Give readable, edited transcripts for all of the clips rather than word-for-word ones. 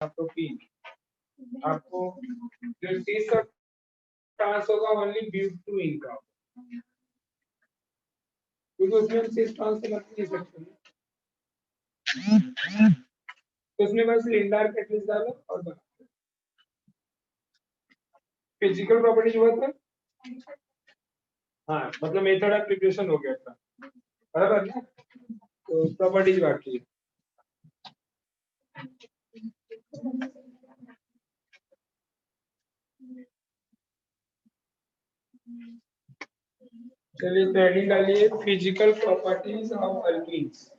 Protein आपको जो सी सब ट्रांस होगा ओनली ब्यूटीन का, क्योंकि उसमें हम सी ट्रांस से बना नहीं सकते, तो उसमें बस लेनदार कैटलिस्ट डालो और बना। फिजिकल प्रॉपर्टीज हुआ था, हाँ मतलब मेथड ऑफ प्रिपरेशन हो गया था बराबर ना, तो प्रॉपर्टीज बाकी है। चलिए तो हेडिंग डालिए physical properties of alkenes.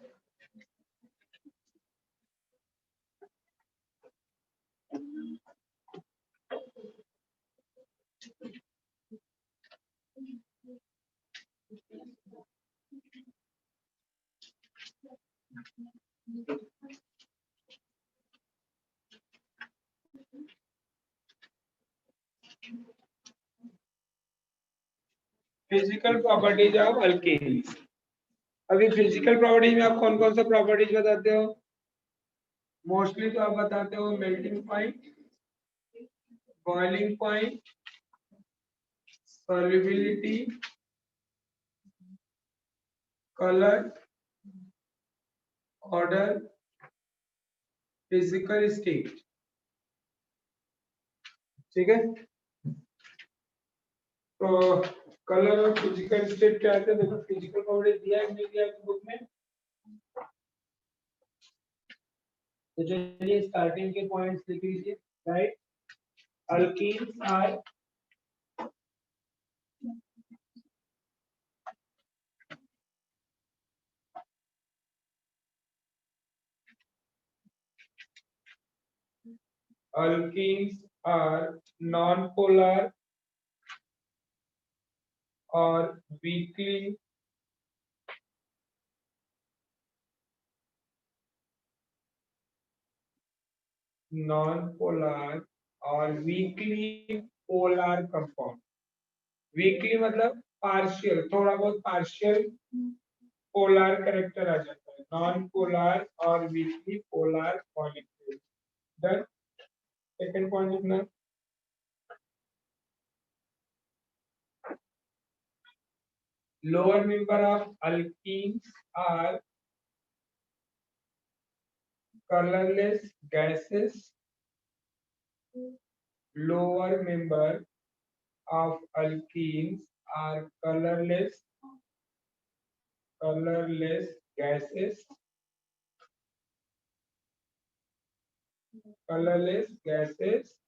Physical properties of alkenes. अभी फिजिकल प्रॉपर्टीज में आप कौन कौन सा प्रॉपर्टीज बताते हो? मोस्टली तो आप बताते हो melting point, boiling point, solubility, colour, order, physical state. ठीक है, तो कलर और फिजिकल स्टेट क्या आते हैं? देखो फिजिकल प्रॉपर्टीज दिया है नहीं दिया बुक में, तो चलिए स्टार्टिंग के पॉइंट्स लिख लीजिए। Right, alkenes are non-polar or weakly non-polar और weakly polar compound। weakly मतलब पार्शियल, थोड़ा बहुत पार्शियल पोलर कैरेक्टर आ जाता है, नॉन पोलर और weekly polar molecule. Done. Second point लिखना, lower member of alkenes are colorless gases। lower member of alkenes are colorless gases,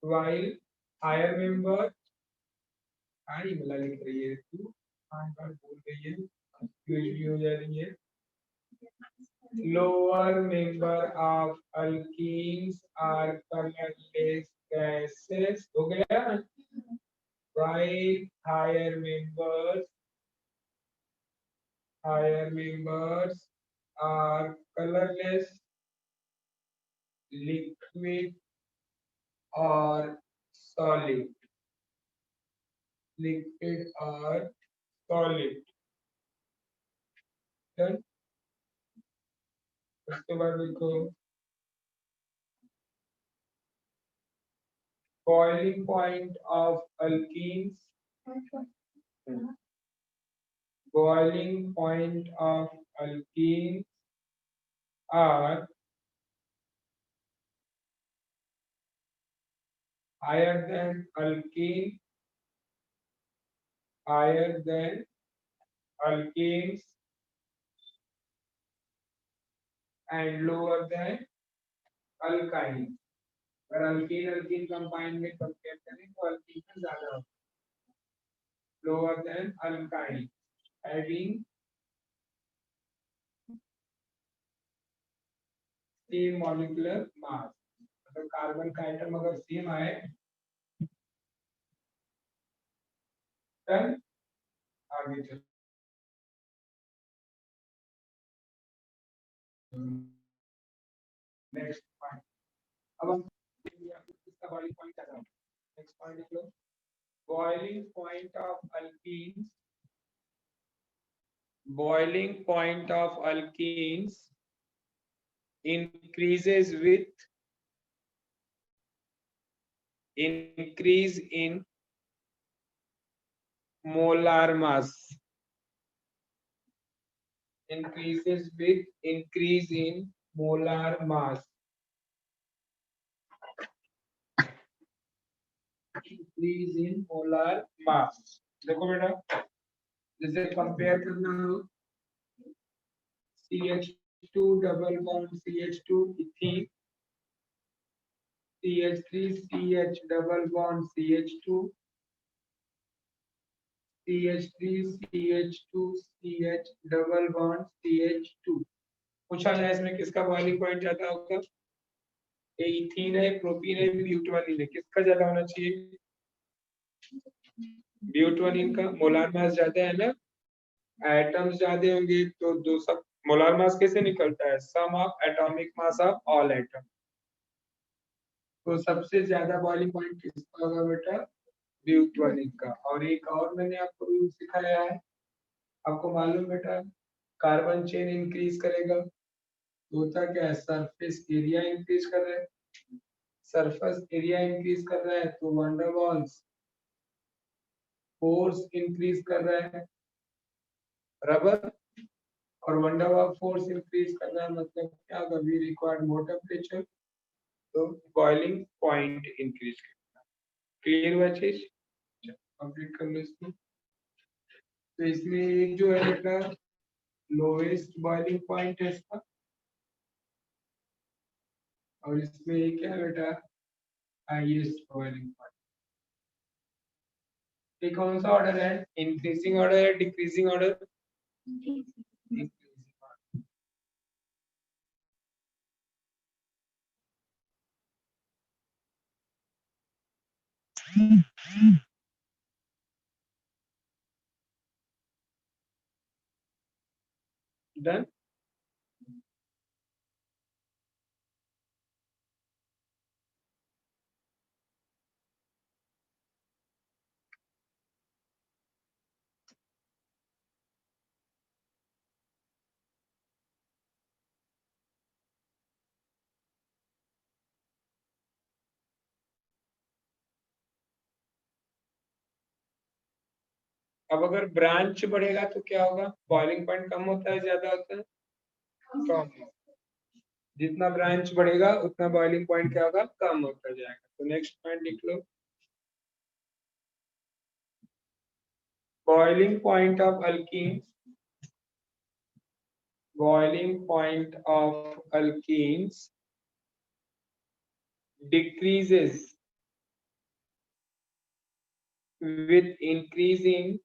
while higher member, आई मिला लिख रही है तू, बार बोल रही है, कंफ्यूज भी हो जा रही है। lower member of alkenes are colorless gases, हो गया, while higher members are colorless liquid or solid, Done? उसके बाद लिखो boiling point of alkenes, boiling point of alkenes are higher than alkenes and lower than alkynes। अगर alkyne alkyne compound में compare करें तो alkyne में ज्यादा होता है, lower than alkyne having same molecular mass। मतलब कार्बन का एटम अगर सेम आए, तब आगे चलो। नेक्स्ट पॉइंट, अब हम इसका बॉइलिंग पॉइंट क्या है? नेक्स्ट पॉइंट लिख लो, boiling point of alkenes, boiling point of alkenes increases with increase in molar mass, increases with increase in molar mass, increase in molar mass. देखो बेटा, जैसे कंपेयर करना हो CH2 double bond CH2 ethene, CH3 CH double bond CH2, CH3 CH2 CH double bond CH2। पूछा जाए इसमें किसका boiling point ज्यादा होगा? ये इथीन है, प्रोपीन है, ब्यूटानिन है, किसका ज्यादा होना चाहिए? ब्यूटानिन का। मोलार मास ज्यादा है ना, एटम्स ज्यादा होंगे तो दो सब मोलार मास कैसे निकलता है? Sum of atomic mass of all atom. तो सबसे ज्यादा बॉइलिंग पॉइंट किसका होगा बेटा? ब्यूटानिन का। और एक और मैंने आपको रूल सिखाया है, आपको मालूम बेटा, कार्बन चेन इंक्रीज करेगा तो होता क्या है? सरफेस एरिया इंक्रीज कर रहा है, सरफेस एरिया इंक्रीज कर रहा है तो वन ड वाल्स फोर्स इंक्रीज कर रहा है, बराबर। और वन ड वाल फोर्स इंक्रीज कर रहा है मतलब क्या होगा? वी रिक्वायर्ड मोर टेम्परेचर, तो बॉइलिंग पॉइंट इंक्रीज करना। क्लियर हुआ चीज? कंप्लीट कर लो इसको। तो इसमें एक जो है बेटा लोवेस्ट बॉइलिंग पॉइंट है इसका, और इसमें एक क्या है बेटा? Highest boiling point. ये कौन सा ऑर्डर है? इंक्रीजिंग ऑर्डर है, डिक्रीजिंग ऑर्डर? डन। अब अगर ब्रांच बढ़ेगा तो क्या होगा? बॉइलिंग पॉइंट कम होता है, ज्यादा होता है? कम। जितना ब्रांच बढ़ेगा उतना बॉइलिंग पॉइंट क्या होगा? कम होता जाएगा। तो नेक्स्ट पॉइंट लिख लो, boiling point of alkene, boiling point of alkenes decreases with increasing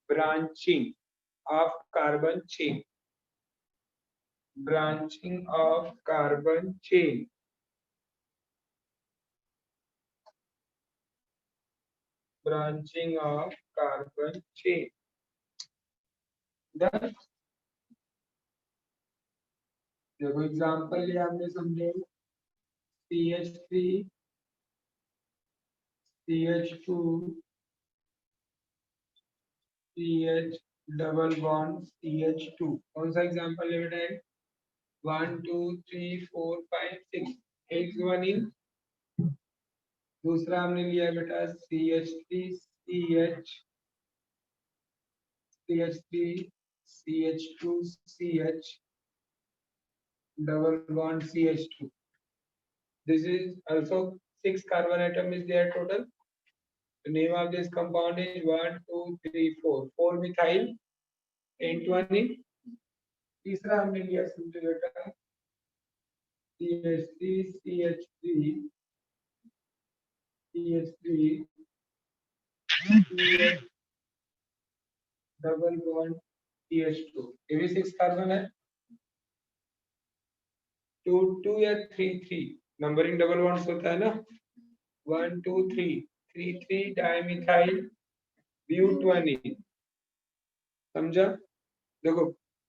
branching of carbon chain, branching of carbon chain, branching of carbon chain. Done. देखो एग्जांपल लिया हमने, समझे? CH3 CH2 CH double bond CH2, कौन सा example ले बेटा? 1 2 3 4 5 6, एक one in. दूसरा हमने लिया बेटा CH3 CH CH3 CH2 CH double bond CH2. This is also 6 carbon atom is there total. The name of this compound is 1 2 3 4, 4 methyl N2. तीसरा हमने लिया समझो बेटा CH3 CH3 CH3 CH double bond CH2, ये भी 6 carbon है। 2 2 या 3 3 numbering double bonds होता है ना, 1 2 3 3 3 डाइमिथाइल ब्यूटानिन। समझा? देखो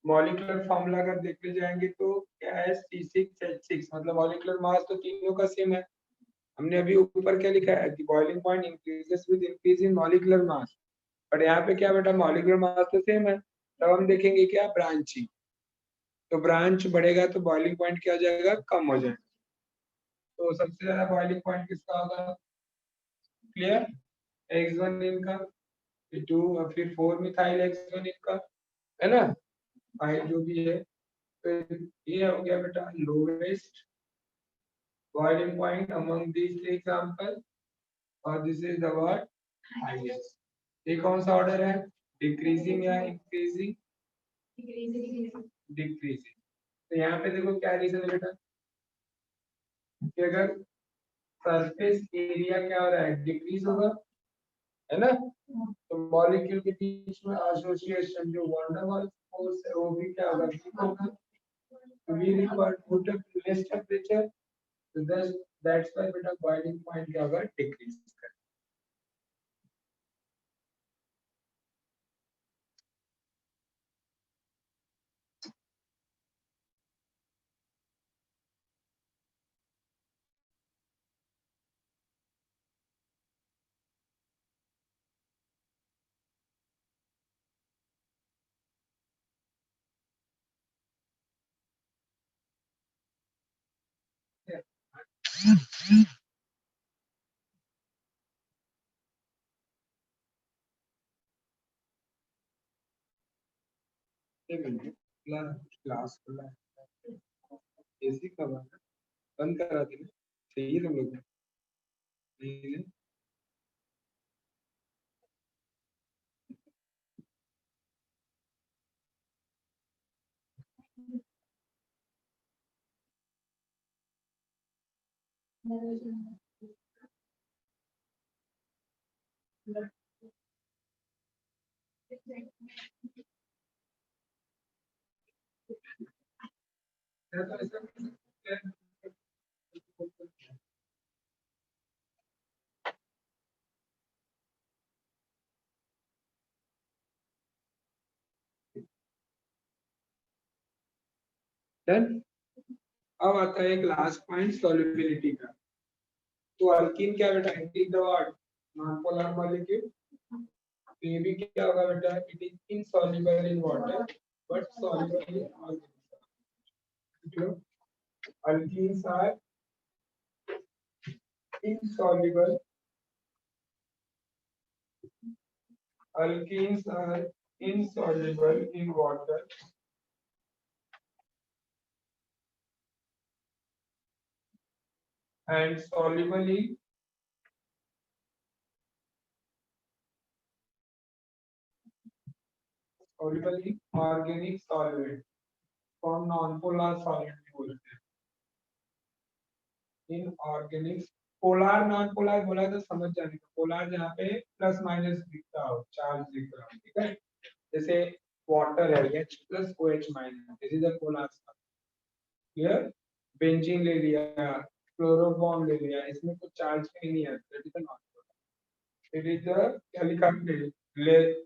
मॉलिक्यूलर फार्मूला अगर देखते जाएंगे तो क्या है? C6H6, मतलब मॉलिक्यूलर मास तो तीनों का सेम है। हमने अभी ऊपर क्या लिखा है कि boiling point increases with increase in molecular mass, but यहाँ पे क्या बेटा? मॉलिक्यूलर मास तो सेम है। तब हम देखेंगे क्या? ब्रांचिंग। तो ब्रांच बढ़ेगा तो बॉइलिंग पॉइंट क्या हो जाएगा, कम हो जाएगा। तो सबसे ज्यादा बॉइलिंग पॉइंट किसका होगा, क्लियर, X1 का, टू फिर 4 मिथाइल X1 का, है ना, 5 जो भी है। तो ये हो गया बेटा lowest boiling point among these three example, और this is the what, highest. ये कौन सा ऑर्डर है, डिक्रीजिंग या इंक्रीजिंग, डिक्रीजिंग। तो यहाँ पे देखो क्या रीजन है बेटा, कि अगर सरफेस एरिया क्या हो रहा है, डिक्रीज होगा, है ना, तो मॉलिक्यूल के बीच में एसोसिएशन जो वंडर वाल फोर्स है वो भी क्या होगा, वीक होगा। तो we require put up less temperature, तो दैट्स व्हाई बेटा बॉइलिंग पॉइंट क्या होगा, डिक्रीज कर। एक मिनट, क्लास खुला है, एसी कब है, बंद करा देना, चाहिए तुम लोग को? डन। अब आता है एक लास्ट पॉइंट सॉल्युबिलिटी का। तो अल्कीन क्या बेटा, it is the what, non polar molecule. तो ये भी क्या होगा बेटा, it is insoluble in water but soluble in organism. Alkenes are insoluble, alkenes are insoluble in water and soluble in organic solvent, from non-polar solvent भी बोलते हैं। In organic, polar non polar बोला तो समझ जाने का, पोलर जहाँ पे प्लस माइनस दिखता हो, चार्ज दिख रहा हो, ठीक है, जैसे वाटर है H plus O H minus, this is the polar, clear. Benzene ले लिया, क्लोरोफॉर्म ले लिया, इसमें कुछ चार्ज नहीं है, that is non polar. It is the क्या लिखा हमने,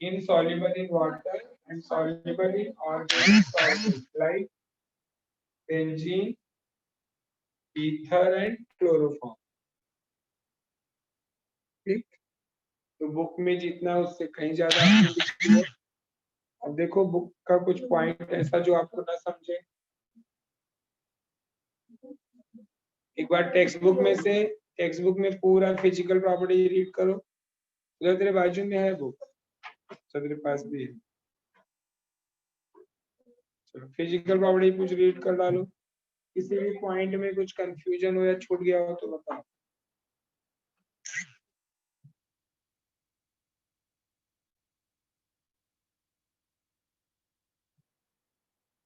insoluble in water and soluble in organic solvents like benzene, ether and chloroform, ठीक। तो बुक में जितना उससे कहीं ज्यादा आपने लिख दिया। अब देखो बुक का कुछ पॉइंट ऐसा जो आपको ना समझे, एक बार टेक्स्ट बुक में पूरा फिजिकल प्रॉपर्टी रीड करो, उधर तेरे बाजू में है बुक, तो तेरे पास भी है, चलो फिजिकल प्रॉपर्टी कुछ रीड कर डालो, किसी भी पॉइंट में कुछ कंफ्यूजन हो या छूट गया हो तो बताओ।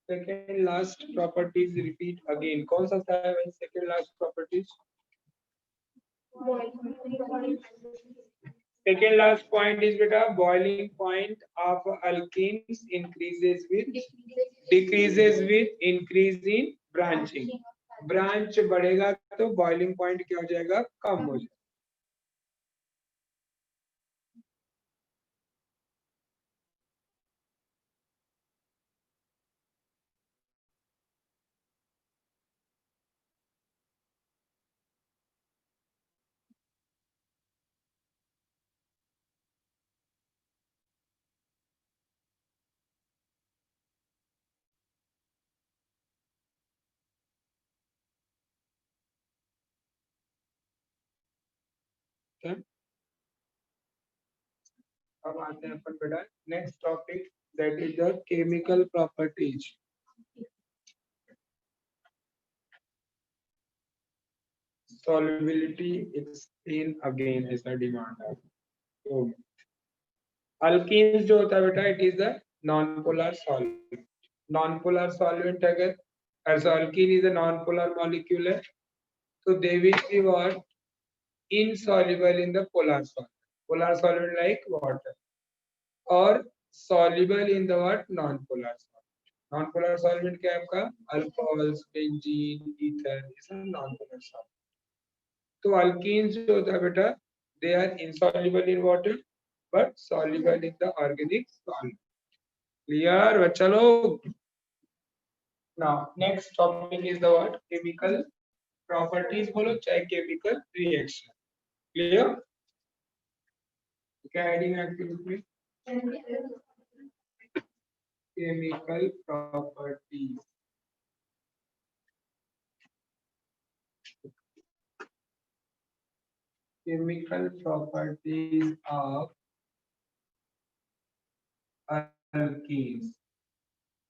Second last properties repeat again, कौन सा था भाई second last properties? Second last point is beta, boiling point of alkenes decreases with increase in branching. Branch बढ़ेगा तो बॉइलिंग पॉइंट क्या हो जाएगा, कम हो जाएगा। Okay? अब आते हैं अपन बेटा next topic that is the chemical properties. Solubility explain again ऐसा डिमांड है. तो अल्कीन्स जो होता है बेटा it is the non polar solvent. Non polar solvent अगर as alkene is a non-polar molecule है, so they will be what insoluble in the polar solvent. Polar solvent like water or soluble in the what non-polar solvent. Non-polar solvent क्या है आपका alcohols, benzene, ether ये सब non-polar solvent. तो alkenes जो होता है बेटा they are insoluble in water but soluble in the organic solvent. Clear बच्चा लोग? Now next topic is the what chemical properties बोलो चाहे chemical reaction. Clear? क्या heading है आपके बुक में? Chemical properties. Chemical properties of alkenes.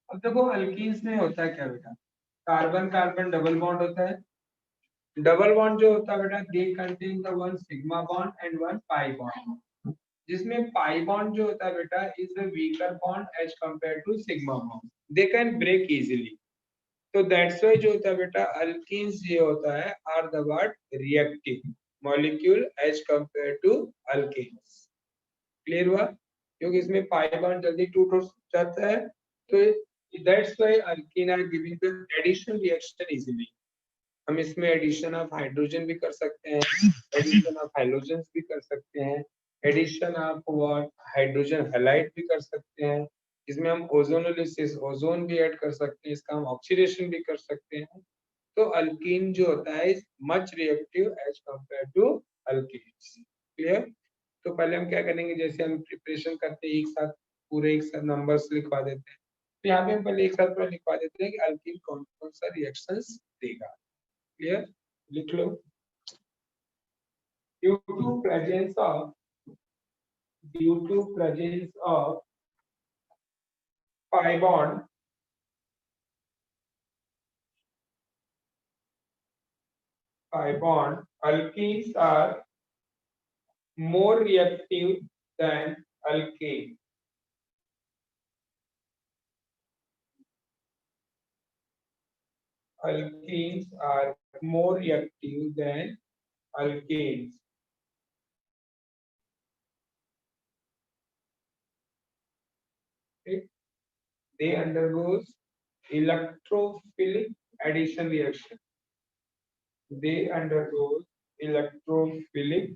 अब देखो अल्कीन्स में होता है क्या बेटा कार्बन कार्बन डबल बॉन्ड होता है. डबल बॉन्ड जो होता है बेटा they contain the one sigma bond and one pi bond. जिसमें पाई बॉन्ड जो होता है बेटा is the weaker bond as compare to sigma bond. They can break easily. तो दैट्स व्हाई जो होता है बेटा अल्कीन्स ये होता है are the word reactive molecule as compare to alkenes. Clear हुआ? क्योंकि इसमें पाई बॉन्ड जल्दी टूट जाता है. तो that's why alkene are giving the addition reaction easily. हम इसमें एडिशन ऑफ हाइड्रोजन भी कर सकते हैं, एडिशन ऑफ हैलोजेंस भी कर सकते हैं, addition of what hydrogen halide भी कर सकते हैं. इसमें हम ओजोनोलिसिस ओजोन भी ऐड कर सकते हैं, इसका हम ऑक्सीडेशन भी कर सकते हैं. तो अल्कीन जो होता है is much reactive as compare to alkenes. Clear? तो पहले हम क्या करेंगे जैसे हम प्रिपरेशन करते हैं एक साथ पूरे एक साथ नंबर्स लिखवा देते हैं. तो यहाँ पे हम पहले एक साथ पूरा लिखवा देते हैं कि अल्कीन कौन कौन सा रिएक्शंस देगा. क्लियर? लिख लो. Due to presence of pi bond alkenes are more reactive than alkane. Alkenes are more reactive than alkanes. Okay. They undergoes electrophilic addition reaction. They undergoes electrophilic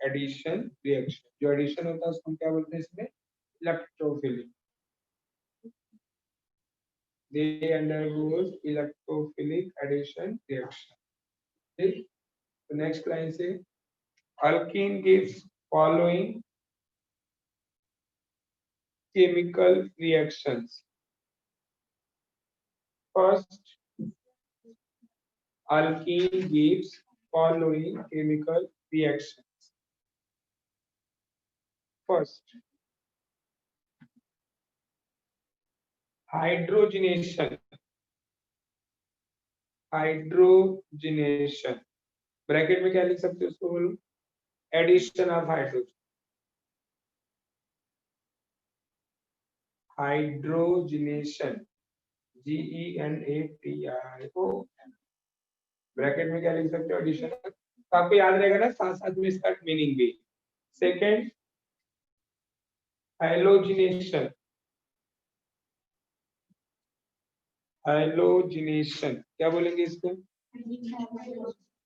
addition reaction. जो addition होता है उसको हम क्या बोलते हैं इसमें electrophilic. They undergoes electrophilic addition reaction. Okay. The next line say alkene gives following chemical reactions. First, alkene gives following chemical reactions. First, hydrogenation. Hydrogenation bracket में क्या लिख सकते हो उसको बोलो addition of hydrogen. Hydrogenation GENATIO bracket में क्या लिख सकते हो एडिशन. तो आपको याद रहेगा ना साथ साथ में इसका मीनिंग भी. Second halogenation. हैलोजिनेशन क्या बोलेंगे इसको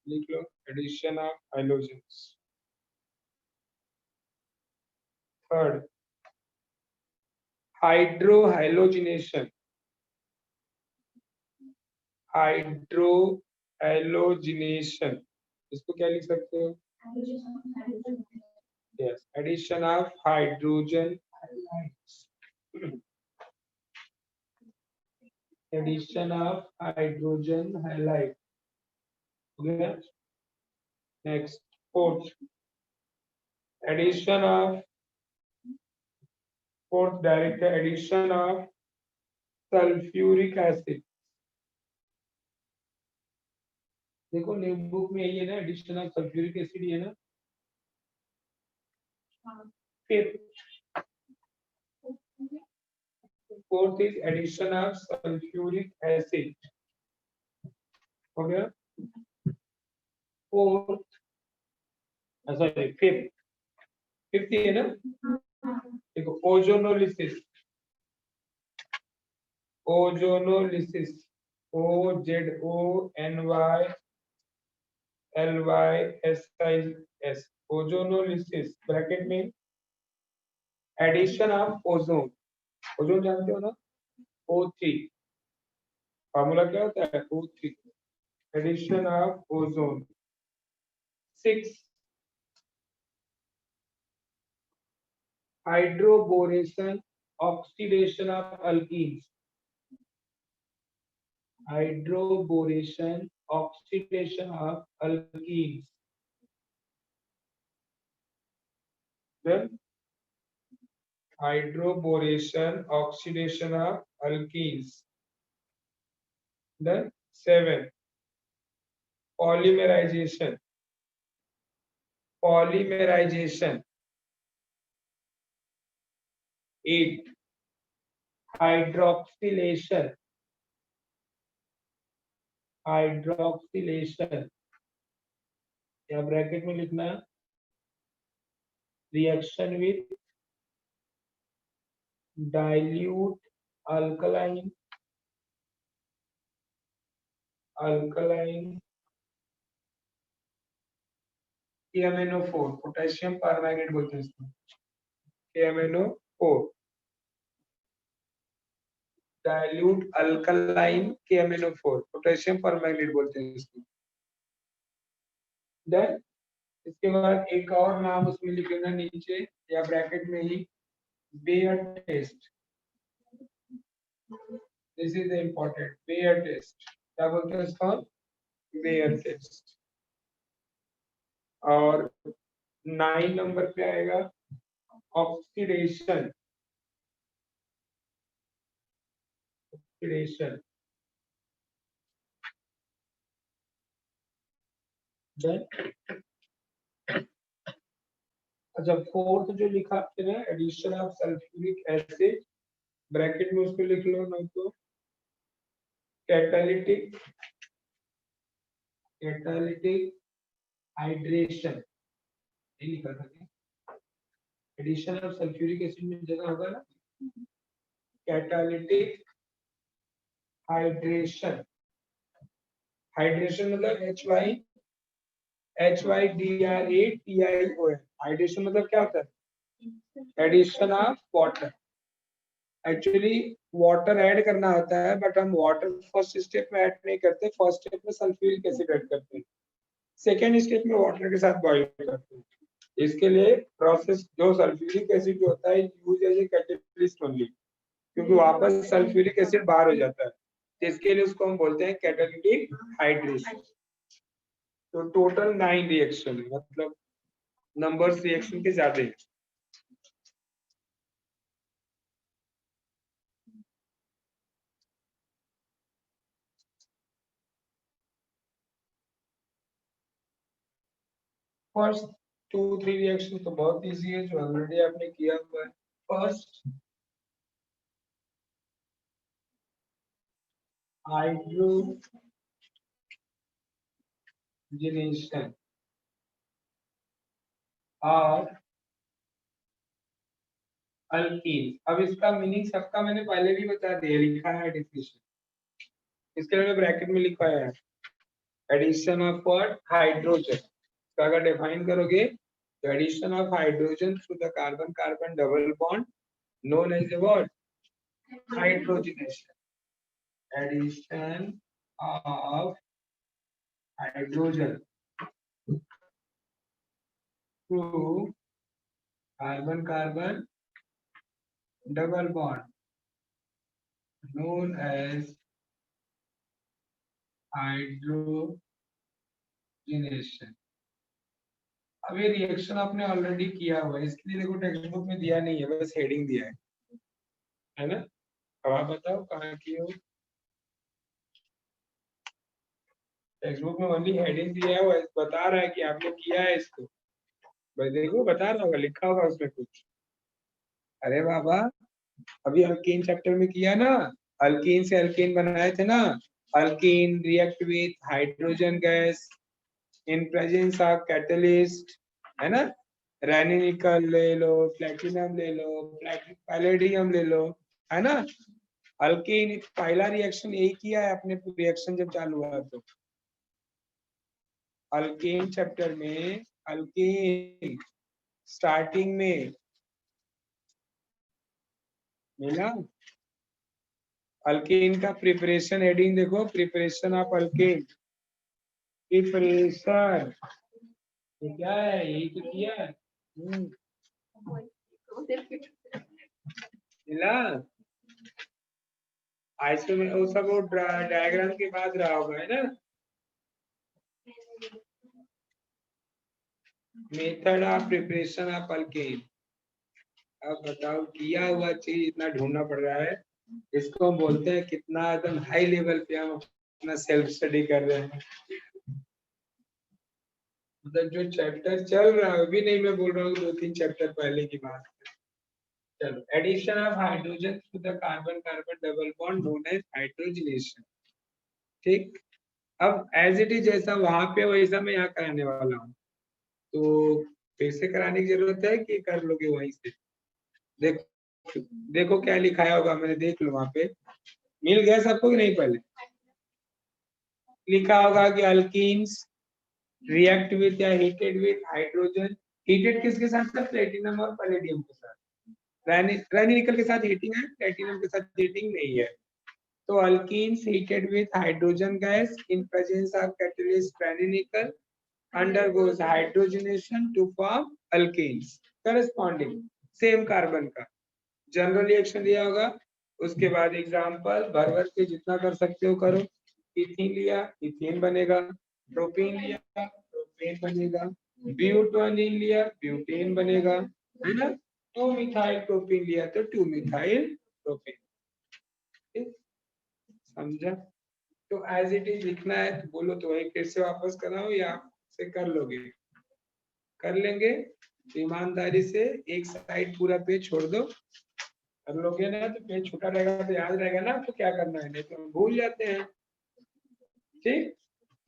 लिख लो addition of halogens. Third hydrohalogenation. Hydrohalogenation इसको क्या लिख सकते हो yes addition of hydrogen halides. Addition of hydrogen halide. Next Fourth, addition of fourth direct addition of sulphuric acid. देखो नेम बुक में यही है ना, एडिशन ऑफ सल्फ्यूरिक एसिड है ना. फिर fourth is addition of sulphuric acid. हो गया. फोर्थ, सॉरी फिफ्थ, फिफ्थ है ना. देखो ozonolysis. Ozonolysis, O Z O N Y L Y S I S. Ozonolysis bracket में एडिशन ऑफ ओजोन. ओजोन जानते हो ना, O3. फॉर्मूला क्या होता है, O3. Addition of ozone. 6, hydroboration oxidation of alkenes. Hydroboration oxidation of alkenes. Then hydroboration oxidation of alkenes. Then 7, polymerization. Polymerization. 8, hydroxylation. Hydroxylation या bracket में लिखना है, reaction with dilute alkaline KMnO4, potassium permanganate बोलते हैं इसको, KMnO4. Dilute alkaline KMnO4, potassium permanganate बोलते हैं इसको. देन इसके बाद एक और नाम उसमें लिखेगा नीचे या ब्रैकेट में ही, Baeyer test. This is important, Baeyer test. क्या बोलते हैं इसको, बेयर टेस्ट. और 9 नंबर पे आएगा ऑक्सीडेशन. ऑक्सीडेशन. अच्छा, फोर्थ जो लिखा आपने ना, addition of sulphuric acid, bracket में उसको लिख लो ना, तो कैटालिटिक हाइड्रेशन. ये लिखा था क्या, एडिशन ऑफ सल्फ्यूरिक एसिड में जगह होगा ना, कैटालिटिक हाइड्रेशन. हाइड्रेशन मतलब HYDRATION. हाइड्रेशन मतलब क्या होता है, addition of water. Actually water add करना होता है, बट हम वाटर फर्स्ट स्टेप में ऐड नहीं करते. फर्स्ट स्टेप में सल्फ्यूरिक एसिड ऐड करते हैं, सेकेंड स्टेप में वाटर के साथ बॉइल करते हैं. इसके लिए प्रोसेस जो सल्फ्यूरिक एसिड जो होता है use as a catalyst only, क्योंकि वापस सल्फ्यूरिक एसिड बाहर हो जाता है, तो इसके लिए उसको हम बोलते हैं कैटालिटिक हाइड्रेशन. तो टोटल 9 रिएक्शन, मतलब नंबर्स रिएक्शन के ज्यादा है. फर्स्ट 2-3 रिएक्शन तो बहुत इजी है, जो ऑलरेडी आपने किया हुआ है. फर्स्ट, हाइड्रोजनेशन और अल्कीन. अब इसका मीनिंग सबका मैंने पहले भी बता दिया, लिखा है डेफिनेशन. इसके लिए ब्रैकेट में लिखा है एडिशन ऑफ व्हाट, हाइड्रोजन. तो अगर डिफाइन करोगे, addition of hydrogen through the carbon carbon double bond known as a what, hydrogenation. Addition of hydrogen to carbon carbon double bond known as hydrogenation. अभी reaction आपने already किया हुआ है, इसलिए देखो टेक्स्ट बुक में दिया नहीं है, बस हेडिंग दिया है ना। अब आप बताओ कहाँ किए हो। टेक्स्ट बुक में ओनली हेडिंग दिया है, वो बता रहा है कि आपने किया है इसको। भाई देखो बता रहा होगा, लिखा होगा उसमें कुछ। अरे बाबा, अभी अल्कीन चैप्टर में किया ना, अल्कीन से अल्कीन बनाए थे ना। Alkyne react with hydrogen gas in presence of catalyst, है ना। रैनी निकल ले लो, प्लेटिनम ले लो, पैलेडियम ले लो, है ना। अल्कीन पहला रिएक्शन यही किया है अपने, रिएक्शन जब चालू हुआ तो अल्कीन चैप्टर में, अल्कीन स्टार्टिंग में मिला। अल्कीन का प्रिपरेशन हेडिंग देखो, प्रिपरेशन ऑफ अल्कीन, प्रिपरेशन, ये क्या है, यही तो किया है। मिला। आइसो में वो सब वो डायग्राम के बाद रहा होगा, है ना। Method of preparation of alkyne. अब बताओ, किया हुआ चीज इतना ढूंढना पड़ रहा है, इसको हम बोलते हैं कितना एकदम हाई लेवल पे हम अपना सेल्फ स्टडी कर रहे हैं। मतलब जो चैप्टर चल रहा है अभी नहीं, मैं बोल रहा हूँ 2-3 चैप्टर पहले की बात। चलो, addition of hydrogen to the carbon carbon double bond known as hydrogenation. ठीक। अब एज इट इज जैसा वहां पे वैसा मैं यहाँ कराने वाला हूँ, तो फिर से कराने की जरूरत है कि कर लोगे वहीं से। देखो देखो क्या लिखाया होगा, मैंने देख लो वहां पे, मिल गया सबको कि नहीं। पहले लिखा होगा कि अल्कीन्स रिएक्ट विथ या हीटेड विथ हाइड्रोजन। हीटेड किसके साथ था, प्लेटिनम और पैलेडियम के साथ। रैनी निकल के साथ हीटिंग है, प्लेटिनम के साथ हीटिंग नहीं है। तो alkenes heated with hydrogen gas in presence of catalyst Raney nickel undergoes hydrogenation to form alkenes corresponding same carbon का। जनरल रिएक्शन दिया होगा, उसके बाद एग्जांपल भर भर के जितना कर सकते हो करो। इथीन लिया, इथेन बनेगा। प्रोपीन लिया, प्रोपेन बनेगा। ब्यूटानीन लिया, ब्यूटेन बनेगा, है ना। 2 मिथाइल प्रोपीन लिया तो 2 मिथाइल प्रोपेन। समझा। तो एज इट इज लिखना है तो बोलो, तो वही फिर से वापस कराओ या से कर लोगे। कर लेंगे तो ईमानदारी से एक साइड पूरा पेज छोड़ दो। कर लोगे ना तो पेज छोटा रहेगा तो याद रहेगा ना, तो क्या करना है, नहीं तो हम भूल जाते हैं। ठीक।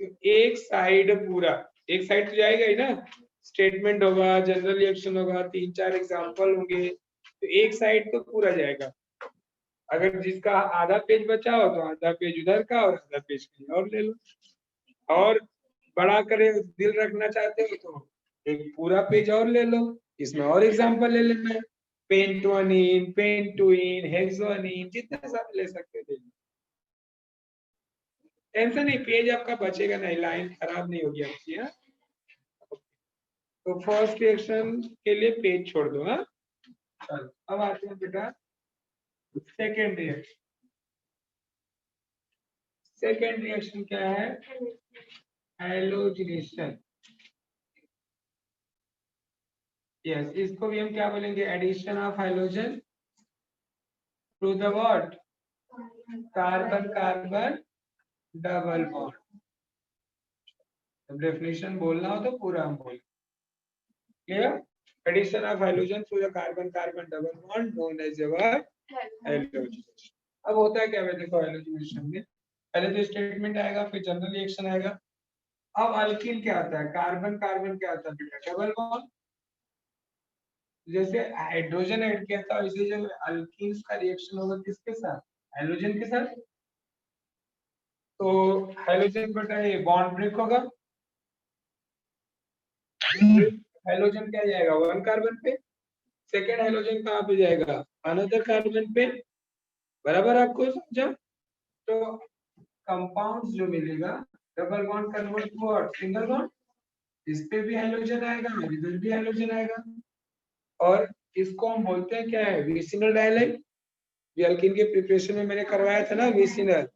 तो एक साइड पूरा, एक साइड तो जाएगा ही ना। स्टेटमेंट होगा, जनरल रिएक्शन होगा, 3-4 एग्जांपल होंगे, तो एक साइड तो पूरा जाएगा। अगर जिसका आधा पेज बचा हो तो आधा पेज उधर का और आधा पेज कहीं और ले लो। और बड़ा करे दिल रखना चाहते हो तो एक पूरा पेज और ले लो, इसमें और एग्जांपल ले लेना है। पेंटोनिन, पेंटुइन, हेक्सोनिन, जितना सब ले सकते थे। टेंशन नहीं, पेज आपका बचेगा नहीं, लाइन खराब नहीं होगी आपकी। हाँ, तो फर्स्ट रिएक्शन के लिए पेज छोड़ दो। हाँ, चलो अब आते हैं बेटा सेकेंड रिएक्शन। सेकेंड रिएक्शन क्या है, हैलोजिनेशन। यस, इसको भी हम क्या बोलेंगे, addition of hydrogen to the what, carbon carbon double bond. जब डेफिनेशन बोलना हो तो पूरा हम बोलें। Clear. Addition of hydrogen to the carbon carbon double bond known as our halogenation. अब होता है क्या, देखो हैलोजिनेशन में पहले तो स्टेटमेंट आएगा, फिर जनरल रिएक्शन आएगा। अब अल्कीन क्या आता है, कार्बन कार्बन क्या आता है बेटा, डबल बॉन्ड। जैसे हाइड्रोजन ऐड किया था, वैसे जो अल्कीन्स का रिएक्शन होगा किसके साथ, हाइड्रोजन के साथ। तो हाइड्रोजन बटा ये बॉन्ड ब्रेक होगा, हाइड्रोजन क्या जाएगा 1 कार्बन पे, सेकेंड हाइड्रोजन कहाँ पे जाएगा, अनदर कार्बन पे। बराबर, आपको समझा। तो कंपाउंड जो मिलेगा, double bond convert to single bond, इस पे भी हाइड्रोजन आएगा, इधर भी हाइड्रोजन आएगा। और इसको हम बोलते हैं क्या है, विसिनल डायलाइड। अल्कीन के प्रिपरेशन में मैंने करवाया था ना vicinal,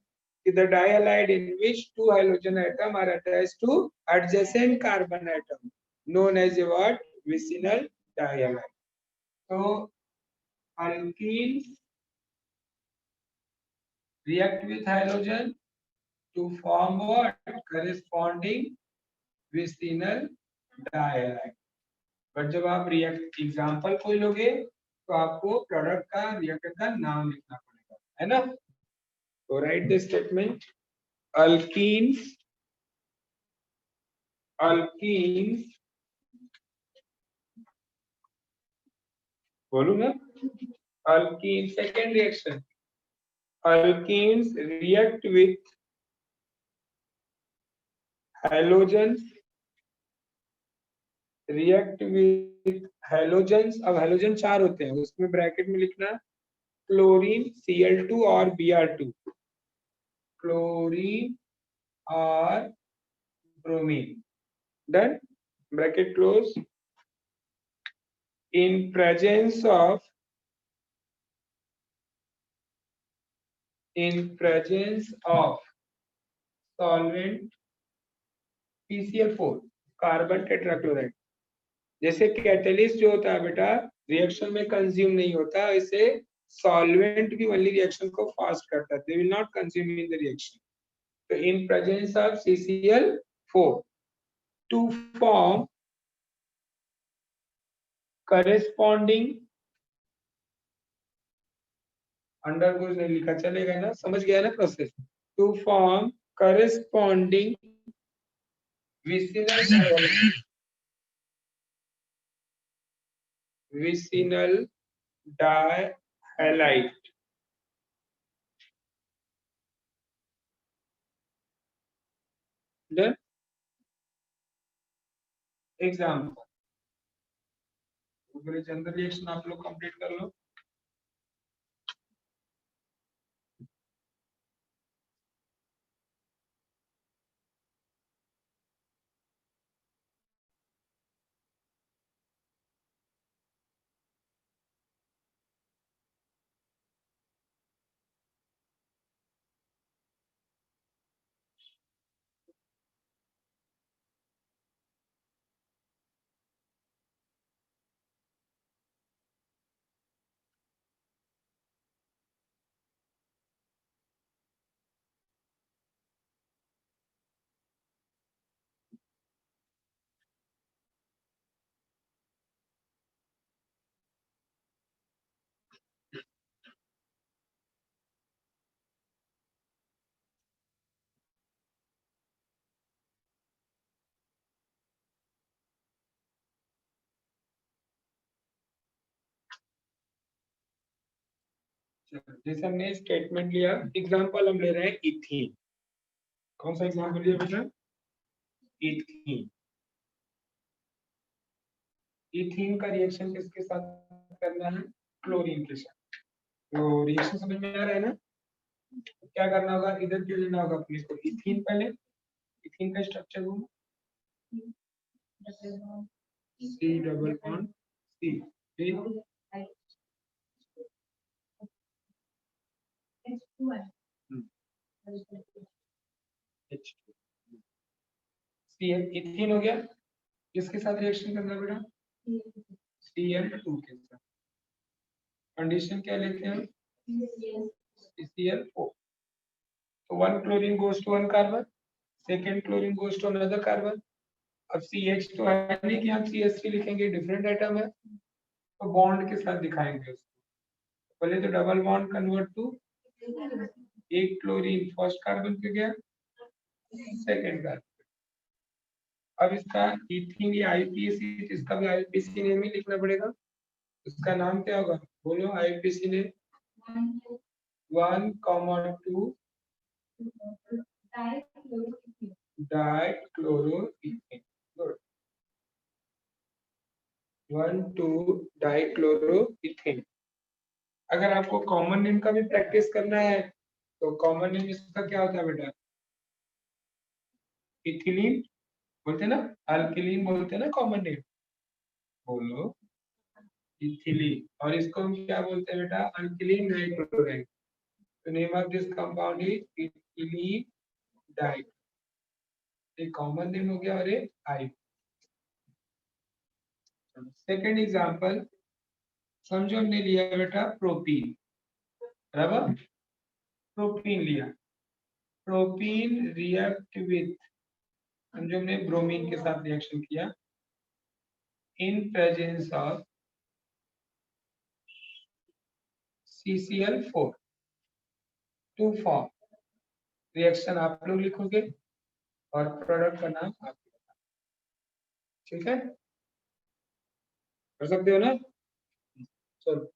the dihalide in which 2 hydrogen atom are attached to adjacent carbon atom. known as a what? Vicinal dihalide. So alkenes react with halogen to form what? Corresponding vicinal dihalide. But जब आप react example कोई लोगे तो आपको product का reactant का नाम लिखना पड़ेगा, है ना? तो राइट द स्टेटमेंट alkenes बोलू ना alkene second reaction alkenes react with halogens अब हेलोजन 4 होते हैं, उसमें ब्रैकेट में लिखना क्लोरीन Cl2 और Br2 क्लोरीन और bromine done bracket close in presence of solvent PCl4 carbon tetrachloride. जैसे कैटलिस्ट जो होता है बेटा रिएक्शन में कंज्यूम नहीं होता, इसे सॉल्वेंट भी ओनली रिएक्शन को फास्ट करता है, they will not consume in the reaction. तो in presence of CCl4 to form corresponding undergoes नहीं लिखा चलेगा ना, समझ गया ना process. To form corresponding vicinal dihalide the example general reaction आप लोग कंप्लीट कर लो। जैसे हमने स्टेटमेंट लिया, एग्जांपल हम ले रहे हैं इथीन। कौन सा एग्जांपल लिया बेटा? इथीन। इथीन का रिएक्शन किसके साथ करना है? क्लोरीन के साथ। तो रिएक्शन समझ में आ रहा है ना? क्या करना होगा, इधर क्यों लेना होगा अपने को इथीन। पहले इथीन का स्ट्रक्चर वो C double bond C ethene हो गया। किसके साथ रिएक्शन करना बेटा? Cl2 के साथ। कंडीशन क्या लेते हैं? Cl4। तो one chlorine goes to one carbon, second chlorine goes to another carbon. अब CH तो है नहीं कि हम CH3 लिखेंगे, डिफरेंट आइटम है, तो बॉन्ड के साथ दिखाएंगे उसको। पहले तो डबल बॉन्ड कन्वर्ट टू एक क्लोरीन फर्स्ट कार्बन पे गया, सेकेंड कार्बन। अब इसका इथीन या IPC, इसका भी IPC नेम ही लिखना पड़ेगा। इसका नाम क्या होगा? बोलो IPC नेम। 1,2 डाइक्लोरोइथेन। 1,2 डाइक्लोरोइथेन। अगर आपको कॉमन नेम का भी प्रैक्टिस करना है तो कॉमन नेम इसका क्या होता है बेटा? इथिलीन बोलते ना, अल्किलीन बोलते ना कॉमन नेम, बोलो इथिलीन। और इसको हम क्या बोलते हैं बेटा? अल्किलीन nitrochloride. The name of this compound is ethylene diet. एक कॉमन नेम हो गया और एक आई। सेकेंड एग्जाम्पल समझो, हमने लिया बेटा प्रोपीन, बराबर, प्रोपीन लिया, प्रोपीन रिएक्ट विथ, समझो हमने ब्रोमीन के साथ रिएक्शन किया in presence of CCl4 to form, reaction आप लोग लिखोगे और प्रोडक्ट का नाम आप, ठीक है, कर सकते हो ना? चलो,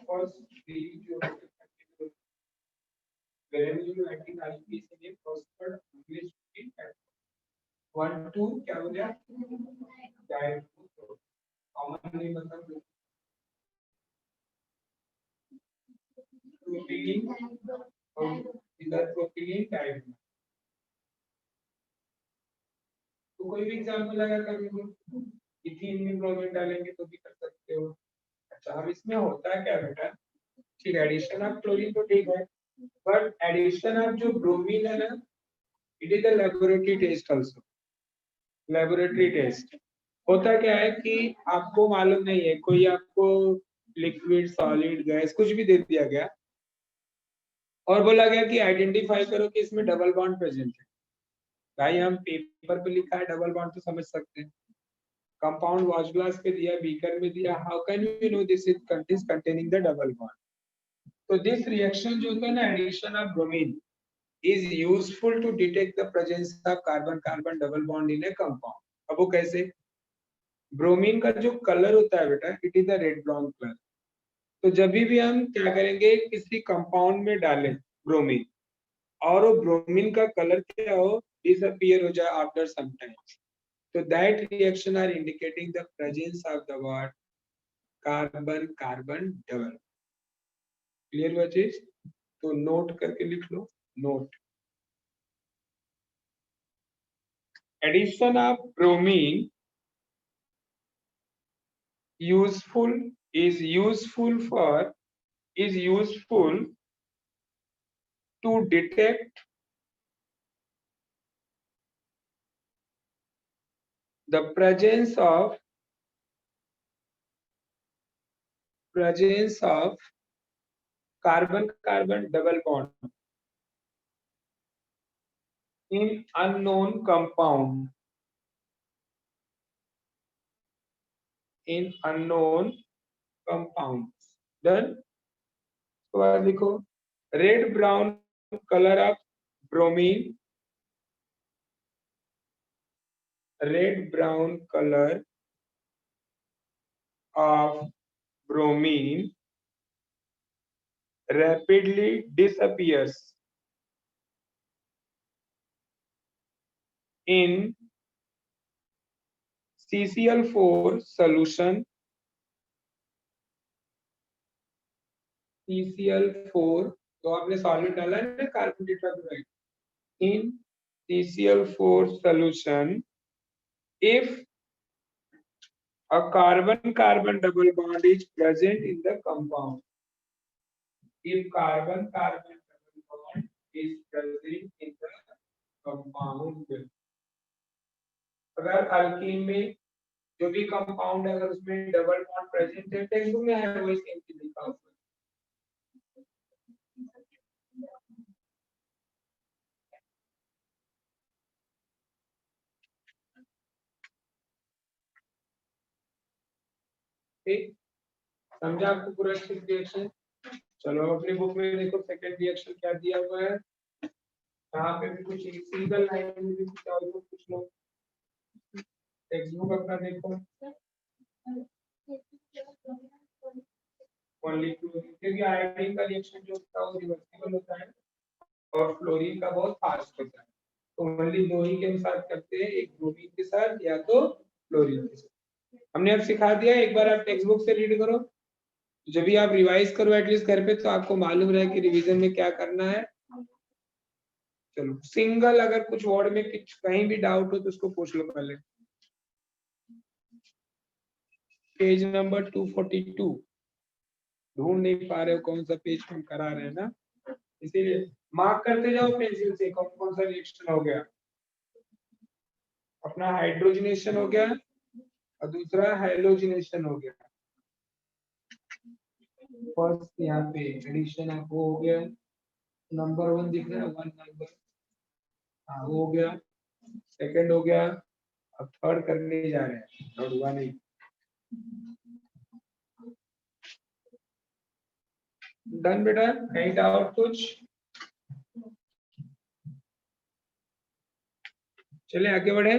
फर्स्ट थ्री जो वेरिएबल एक्टिंग आईपी से ये फर्स्ट पर इंग्लिश की 1 2 क्या हो गया, डायरेक्ट कॉमन नहीं, मतलब प्रोपीन और इधर प्रोपीन डायरेक्ट, तो कोई भी एग्जांपल लगा कर लो, इथीन में ब्रोमीन डालेंगे तो भी कर सकते हो। अच्छा, अब इसमें होता है क्या बेटा, ठीक है, एडिशन ऑफ क्लोरीन तो ठीक है, बट एडिशन ऑफ जो ब्रोमीन है ना, it is the laboratory test also, laboratory test होता क्या है कि आपको मालूम नहीं है, कोई आपको लिक्विड सॉलिड गैस कुछ भी दे दिया गया और बोला गया कि आइडेंटिफाई करो कि इसमें डबल बॉन्ड प्रेजेंट है। भाई हम पेपर पे लिखा है डबल बॉन्ड तो समझ सकते हैं, कंपाउंड वॉश ग्लास पे दिया, बीकर में दिया, how can we know this is containing the double bond? तो दिस रिएक्शन जो होता है ना, addition of bromine is useful to detect the presence of carbon carbon double bond in a compound। अब वो कैसे, ब्रोमीन का जो कलर होता है बेटा, it is the red brown colour, तो जब भी हम क्या करेंगे, किसी कंपाउंड में डालें ब्रोमीन और वो ब्रोमीन का कलर क्या हो, डिसअपीयर हो जाए आफ्टर सम टाइम, तो that reaction are indicating the presence of the what, carbon carbon double. Clear हुआ चीज? तो नोट करके लिख लो, note, addition of bromine useful is useful for is useful to detect the presence of carbon carbon double bond in unknown compound, in unknown compounds। Done? तो बाद लिखो, red brown colour of bromine, red brown color of bromine rapidly disappears in CCl4 solution, CCl4 तो आपने solvent डाला है ना, carbon tetrachloride, in CCl4 solution if a carbon carbon double bond is present in the compound, if carbon carbon is present in the compound. अगर alkyne में जो भी compound है अगर उसमें डबल बॉन्ड प्रेजेंट है टेक्स्ट बुक में है वही सेम चीज लिखा हुआ ठीक समझा आपको पूरा रिएक्शन। चलो अपनी बुक में देखो सेकंड रिएक्शन क्या दिया हुआ है। यहाँ पे भी कुछ सिंगल लाइन में भी कुछ और कुछ लोग टेक्स्ट बुक अपना देखो ओनली क्लोरीन क्योंकि आयोडीन का रिएक्शन जो होता है वो रिवर्सिबल होता है और फ्लोरीन का बहुत फास्ट होता है तो ओनली दो ही के साथ करते हैं एक ब्रोमीन के साथ या तो फ्लोरीन के साथ। हमने अब सिखा दिया एक बार आप टेक्स्ट बुक से रीड करो जब भी आप रिवाइज करो एटलीस्ट घर पे तो आपको मालूम रहे कि रिवीजन में क्या करना है। चलो सिंगल अगर कुछ वर्ड में कुछ कहीं भी डाउट हो तो उसको पूछ लो पहले। पेज नंबर 242 ढूंढ नहीं पा रहे हो कौन सा पेज हम करा रहे हैं ना इसीलिए मार्क करते जाओ पेंसिल से कौन कौन सा रिएक्शन हो गया। अपना हाइड्रोजनेशन हो गया और दूसरा हैलोजिनेशन हो गया। फर्स्ट यहाँ पे एडिशन आपको हो गया नंबर 1 दिख रहा है 1 नंबर हाँ हो गया सेकंड हो गया अब थर्ड करने जा रहे हैं थर्ड हुआ नहीं। डन बेटा कहीं डाउट कुछ चले आगे बढ़े।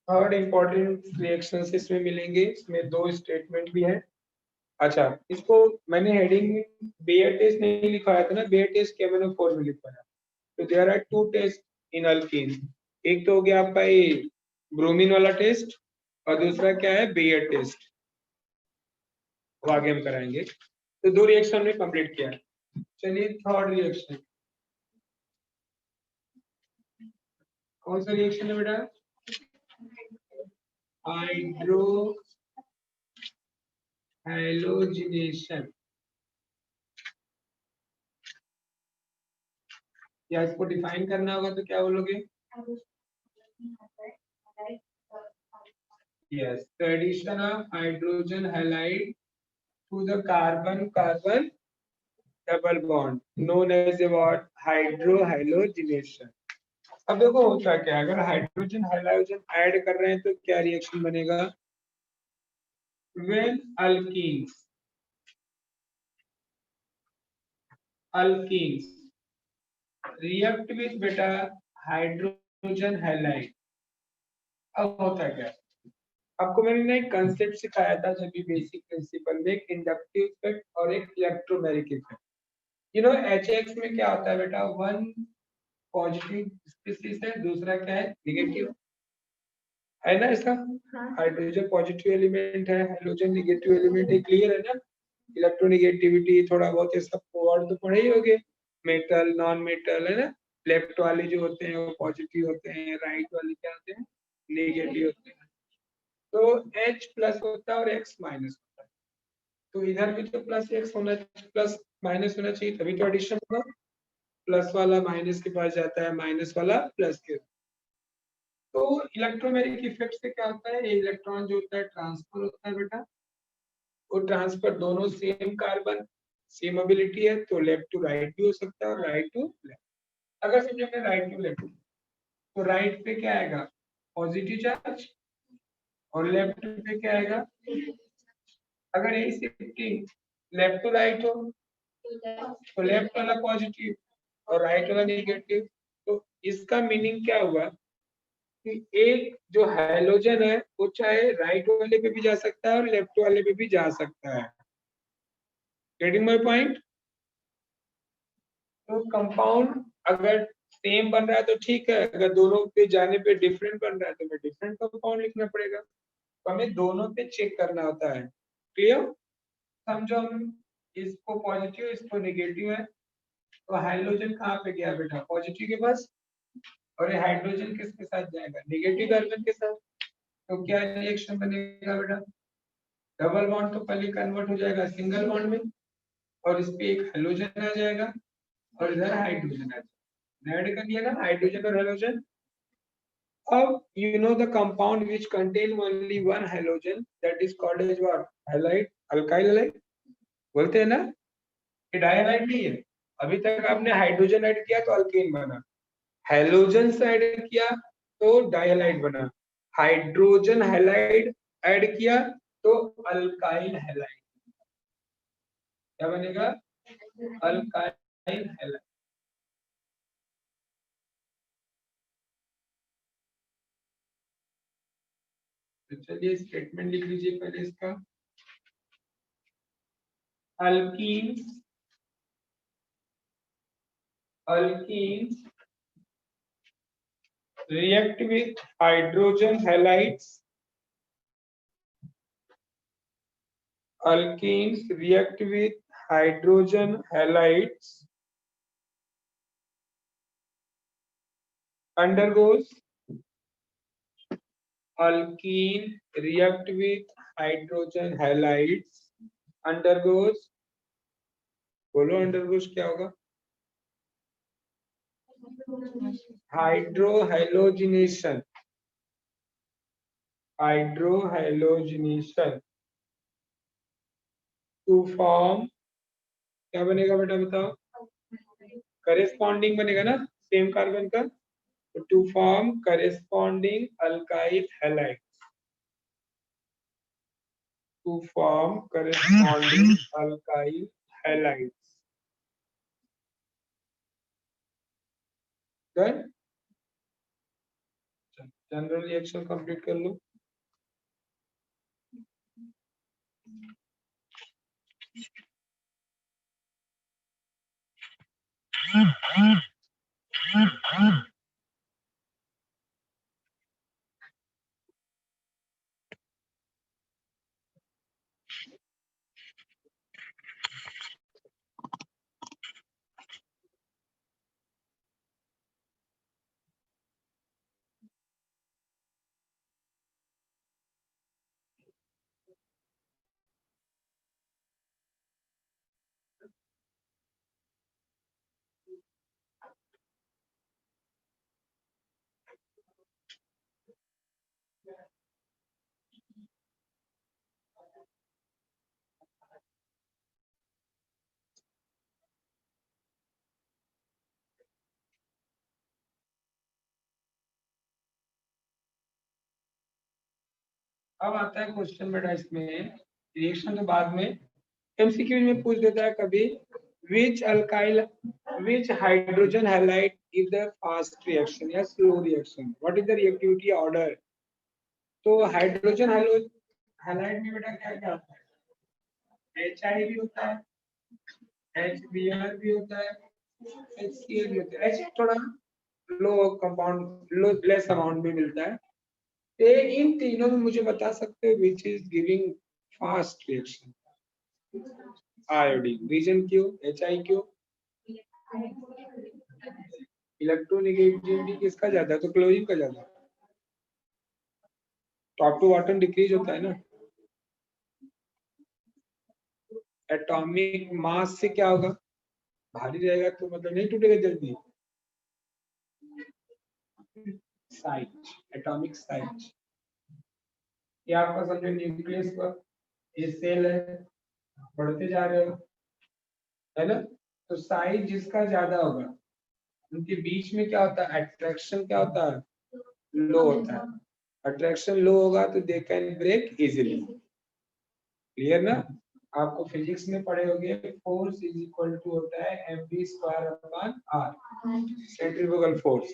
थर्ड इंपॉर्टेंट रिएक्शंस इसमें मिलेंगे इसमें दो स्टेटमेंट भी है। अच्छा इसको मैंने हेडिंग बेयर टेस्ट नहीं लिखवाया था ना बेयर टेस्ट KMnO4 में लिखवाया तो there are two test in alkene एक तो हो गया आपका ये ब्रोमीन वाला टेस्ट और दूसरा क्या है बेयर टेस्ट वो आगे हम कराएंगे तो दो रिएक्शन हमने कंप्लीट किया। चलिए थर्ड रिएक्शन कौन सा रिएक्शन है बेटा हाइड्रो हैलोजिनेशन या इसको डिफाइन करना होगा तो क्या बोलोगे yes the addition of hydrogen halide to the carbon carbon double bond known as what hydrohalogenation. अब देखो होता क्या है अगर हाइड्रोजन हाइड्रोजन ऐड कर रहे हैं तो क्या रिएक्शन बनेगा when alkenes react with beta hydrogen halide अब होता क्या आपको मैंने ना एक कंसेप्ट सिखाया था जब भी बेसिक प्रिंसिपल में एक इंडक्टिव इफेक्ट और एक electromagnetic effect you know HX में क्या होता है बेटा वन पॉजिटिव स्पीशीज है दूसरा क्या है नेगेटिव है ना इसका हाइड्रोजन पॉजिटिव एलिमेंट है हाइड्रोजन नेगेटिव एलिमेंट है क्लियर है ना इलेक्ट्रोनेगेटिविटी थोड़ा बहुत ये सब वर्ड तो पढ़े ही होंगे मेटल नॉन मेटल है ना लेफ्ट वाले जो होते हैं वो पॉजिटिव होते हैं राइट वाले क्या होते हैं नेगेटिव होते हैं तो H प्लस होता है और X माइनस होता है तो इधर भी तो प्लस X होना प्लस माइनस होना चाहिए तभी तो एडिशन होगा प्लस वाला माइनस के पास जाता है माइनस वाला प्लस के तो इलेक्ट्रोमैग्नेटिक इफेक्ट से क्या होता है इलेक्ट्रॉन जो होता है ट्रांसफर होता है बेटा वो ट्रांसफर दोनों सेम कार्बन सेम एबिलिटी है तो लेफ्ट टू राइट भी हो सकता है और राइट टू लेफ्ट अगर समझो मैं राइट टू लेफ्ट तो राइट पे क्या आएगा पॉजिटिव चार्ज और लेफ्ट पे क्या आएगा अगर यही शिफ्टिंग लेफ्ट टू राइट हो तो लेफ्ट वाला पॉजिटिव और राइट वाला नेगेटिव तो इसका मीनिंग क्या हुआ कि एक जो हैलोजन है वो चाहे राइट वाले पे भी जा सकता है और लेफ्ट वाले पे भी जा सकता है गेटिंग माय पॉइंट। तो कंपाउंड अगर सेम बन रहा है तो ठीक है अगर दोनों पे जाने पे डिफरेंट बन रहा है तो हमें डिफरेंट कंपाउंड लिखना पड़ेगा तो हमें दोनों पे चेक करना होता है क्लियर समझो हम इसको पॉजिटिव इसको नेगेटिव है, तो हाइड्रोजन कहाँ पे गया बेटा, पॉजिटिव के पास, और ये हाइड्रोजन किसके साथ जाएगा, नेगेटिव कार्बन के साथ। तो क्या रिएक्शन बनेगा बेटा, डबल बॉन्ड तो पहले कन्वर्ट हो जाएगा सिंगल बॉन्ड में, और इस पे एक हाइड्रोजन आ जाएगा और इधर हाइड्रोजन आ जाएगा, ऐड कर दिया ना हाइड्रोजन और हाइड्रोजन। अब you know the compound which contain only one halogen that is called as what, halide, alkyl halide बोलते हैं ना, ये डायहाइड नहीं है। अभी तक आपने हाइड्रोजन ऐड किया तो अल्केन बना, हैलोजन से ऐड किया तो डायहाइड बना, हाइड्रोजन हैलाइड ऐड किया तो अल्काइल हैलाइड, क्या बनेगा, अल्काइल हैलाइड। तो चलिए स्टेटमेंट लिख लीजिए पहले इसका, alkyne, alkyne react with hydrogen halides, alkenes react with hydrogen halides, undergoes, alkene react with hydrogen halides, undergoes, बोलो undergoes क्या होगा, हाइड्रोहाइलोजिनेशन, हाइड्रोहाइलोजिनेशन टू फॉर्म, क्या बनेगा बेटा बताओ, करेस्पॉन्डिंग बनेगा ना सेम कार्बन का, to form corresponding alkyl halide, to form corresponding alkyl halides. Done? General reaction complete कर लो। अब आता है क्वेश्चन बेटा, इसमें रिएक्शन तो बाद में एमसीक्यू में पूछ देता है कभी, which alkyl, which hydrogen halide give the fast reaction या slow reaction, what is the reactivity order। तो हाइड्रोजन हैलाइड में बेटा क्या क्या होता है, HI भी होता है, HBr भी होता है, HCl भी होता है, H थोड़ा लो कंपाउंड, लो लेस अमाउंट में मिलता है। तो इन तीनों में मुझे बता सकते हो which is giving fast reaction, iodine, reason क्यों, HI क्यों, इलेक्ट्रोनेगेटिविटी किसका ज्यादा है, तो क्लोरीन का ज्यादा, टॉप टू बॉटम डिक्रीज होता है ना, एटॉमिक मास से क्या होगा, भारी रहेगा तो मतलब नहीं टूटेगा जल्दी, साइज, एटॉमिक साइज, ये आपका समझो न्यूक्लियस का, ये सेल है, बढ़ते जा रहे हो, है ना, तो साइज जिसका ज्यादा होगा उनके बीच में क्या होता है, अट्रैक्शन क्या होता है, लो होता है, अट्रैक्शन लो होगा तो they can break easily, clear ना। आपको फिजिक्स में पढ़े होंगे फोर्स इज इक्वल टू होता है mv²/r, centrifugal force,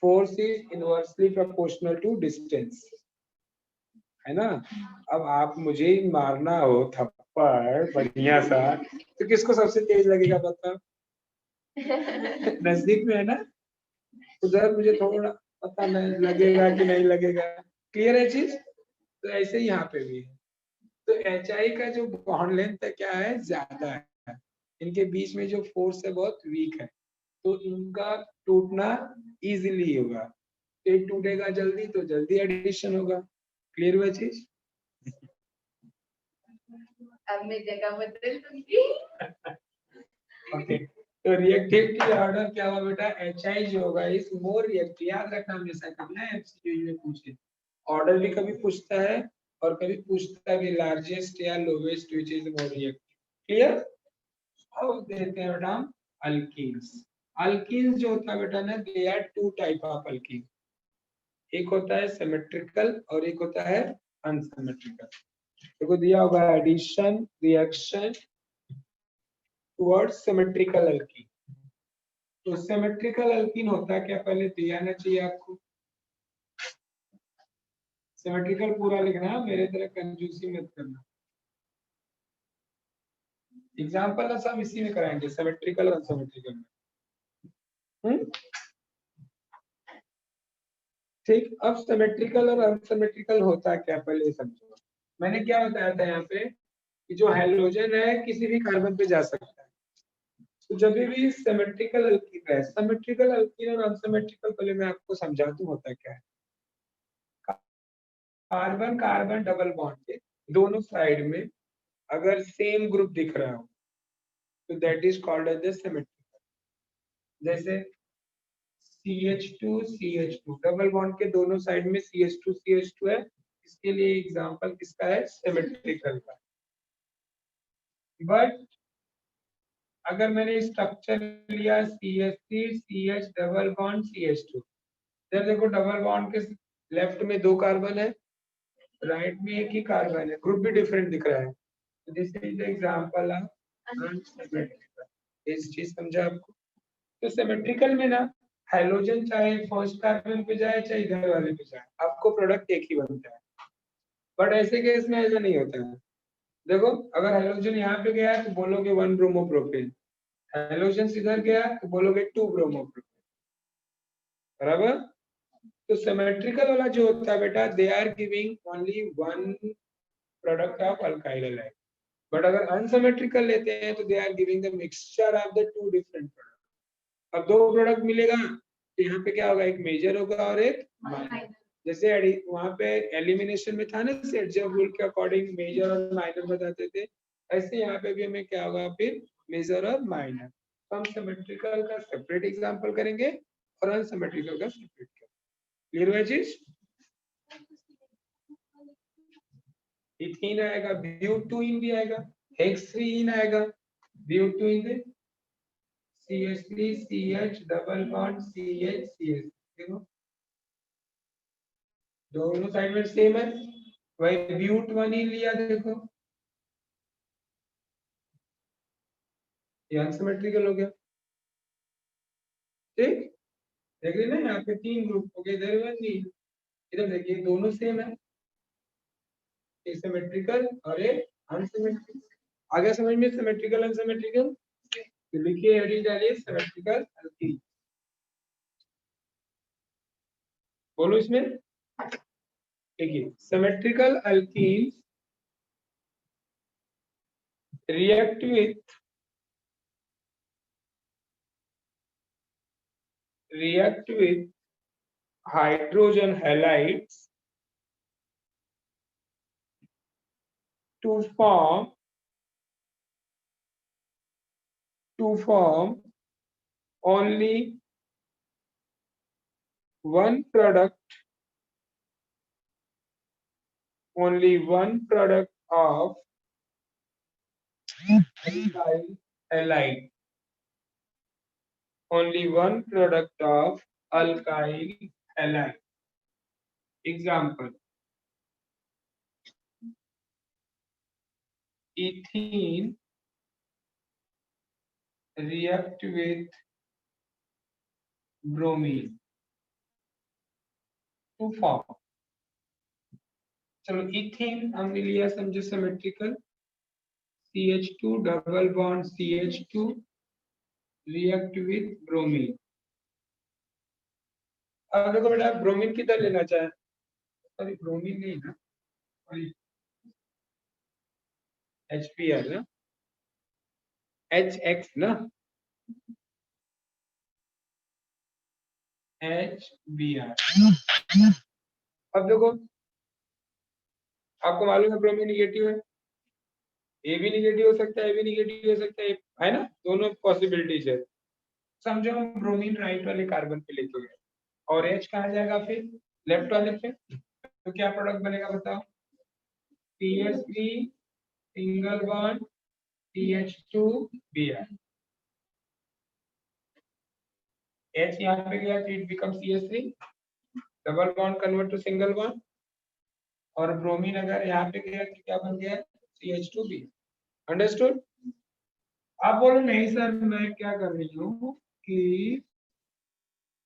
force is inversely proportional to distance, है ना। अब आप मुझे ही मारना हो थप्पड़ बढ़िया सा, तो किसको सबसे तेज लगेगा पता, नजदीक में है ना, उधर मुझे थोड़ा पता नहीं लगेगा कि नहीं लगेगा, क्लियर है चीज। तो ऐसे ही यहाँ पे भी है, तो HI का जो बॉन्ड लेंथ है क्या है, ज्यादा है, इनके बीच में जो फोर्स है बहुत वीक है, तो इनका टूटना इजीली होगा, एक टूटेगा जल्दी तो जल्दी एडिशन होगा। क्लियर हुआ चीज? अब मैं जगह बदल दूंगी। ओके, तो रिएक्टिविटी ऑर्डर क्या हुआ बेटा, HI जो होगा इज मोर रिएक्टिव, याद रखना हमेशा करना है, एमसीक्यू में पूछे ऑर्डर भी कभी पूछता है और कभी पूछता है कि लार्जेस्ट या lowest which is more reactive. Clear? अब देखते हैं बेटा अल्कीन्स। अल्कीन्स जो होता है बेटा ना, they are two type of alkene, एक होता है सिमेट्रिकल और एक होता है अनसिमेट्रिकल। देखो दिया होगा addition reaction towards symmetrical alkene. तो सिमेट्रिकल अल्कीन होता क्या, पहले दिया ना चाहिए आपको, सिमेट्रिकल पूरा लिखना है, मेरे तरह कंजूसी मत करना। एग्जांपल ना सब इसी में कराएंगे, सिमेट्रिकल और अनसिमेट्रिकल में। ठीक, अब सिमेट्रिकल और अनसिमेट्रिकल होता क्या पहले समझो। मैंने क्या बताया था यहाँ पे कि जो हैलोजन है किसी भी कार्बन पे जा सकता है, तो जब भी सिमेट्रिकल अल्कीन है, सिमेट्रिकल अल्कीन और अनसिमेट्रिकल पहले मैं आपको समझा दूं होता क्या है। कार्बन कार्बन डबल बॉन्ड के दोनों साइड में अगर सेम ग्रुप दिख रहा हो तो that is called as symmetrical. जैसे CH2 डबल बॉन्ड के दोनों साइड में CH2 है, इसके लिए एग्जांपल किसका है, सिमेट्रिकल का। बट अगर मैंने स्ट्रक्चर लिया CH3CH डबल बॉन्ड CH2, जब देखो डबल बॉन्ड के लेफ्ट में 2 कार्बन है, राइट में एक ही कार्बन है, ग्रुप भी डिफरेंट दिख रहा है, तो this is the example of unsymmetrical. इस चीज समझा आपको? तो सिमेट्रिकल में ना हाइड्रोजन चाहे फर्स्ट कार्बन पे जाए चाहे इधर वाले पे जाए, आपको प्रोडक्ट एक ही बनता है। बट ऐसे केस में ऐसा नहीं होता है। देखो अगर हाइड्रोजन यहाँ पे गया तो बोलोगे 1 ब्रोमोप्रोपेन, हाइड्रोजन इधर गया तो बोलोगे 2 ब्रोमोप्रोपेन, बराबर। तो सिमेट्रिकल वाला जो होता है बेटा, they are giving only 1 product of alkyl halide. But अगर अनसिमेट्रिकल लेते हैं तो they are giving the mixture of the 2 different product. अब 2 प्रोडक्ट मिलेगा तो यहाँ पे क्या होगा, एक मेजर होगा और एक माइनर। जैसे वहां पे एलिमिनेशन में था ना, सेडजेव रूल के अकॉर्डिंग मेजर और माइनर बताते थे, ऐसे यहाँ पे भी हमें क्या होगा फिर, मेजर और माइनर। तो हम सिमेट्रिकल का सेपरेट एग्जांपल करेंगे और अनसिमेट्रिकल का सेपरेट करेंगे। क्लियर हुआ चीज? इथीन आएगा, ब्यूटूइन भी आएगा, हेक्सरीन आएगा, ब्यूटूइन CH3CH डबल बॉन्ड CH देखो दोनों साइड में सेम है, वही ब्यूट 1 ही लिया, देखो ये अनसिमेट्रिकल हो गया। ठीक, देख रहे ना, यहाँ पे 3 ग्रुप हो गए, इधर 1 नहीं, इधर देखिए दोनों सेम है, एक सिमेट्रिकल और एक अनसिमेट्रिकल। आगे समझ में सिमेट्रिकल अनसिमेट्रिकल, तो लिखिए हेडिंग डालिए सिमेट्रिकल अल्कीन। बोलो इसमें, देखिए symmetrical alkyne react with hydrogen halides to form only one product of alkyl halide, only one product of alkyl halide. Example, ethene react with bromine to form, चलो ethane हमने लिया, समझो symmetrical, CH2 double bond CH2 react with bromine। अब देखो बेटा bromine किधर लेना चाहे, सॉरी ब्रोमीन नहीं ना, HBr ना, HX ना, HBr। अब देखो, आपको मालूम है ब्रोमीन निगेटिव है, ए भी निगेटिव हो सकता है, ए भी निगेटिव हो सकता है ना, दोनों पॉसिबिलिटीज है। समझो हम ब्रोमीन राइट वाले कार्बन पे लेके गए और H कहाँ जाएगा फिर लेफ्ट वाले पे, तो क्या प्रोडक्ट बनेगा बताओ, CH3 single bond CH2Br। H यहाँ पे गया तो it become CH3, double bond convert to single bond, और ब्रोमीन अगर यहाँ पे गया तो क्या बन गया CH2B। अंडरस्टूड। आप बोलो नहीं सर मैं क्या कर रही हूँ कि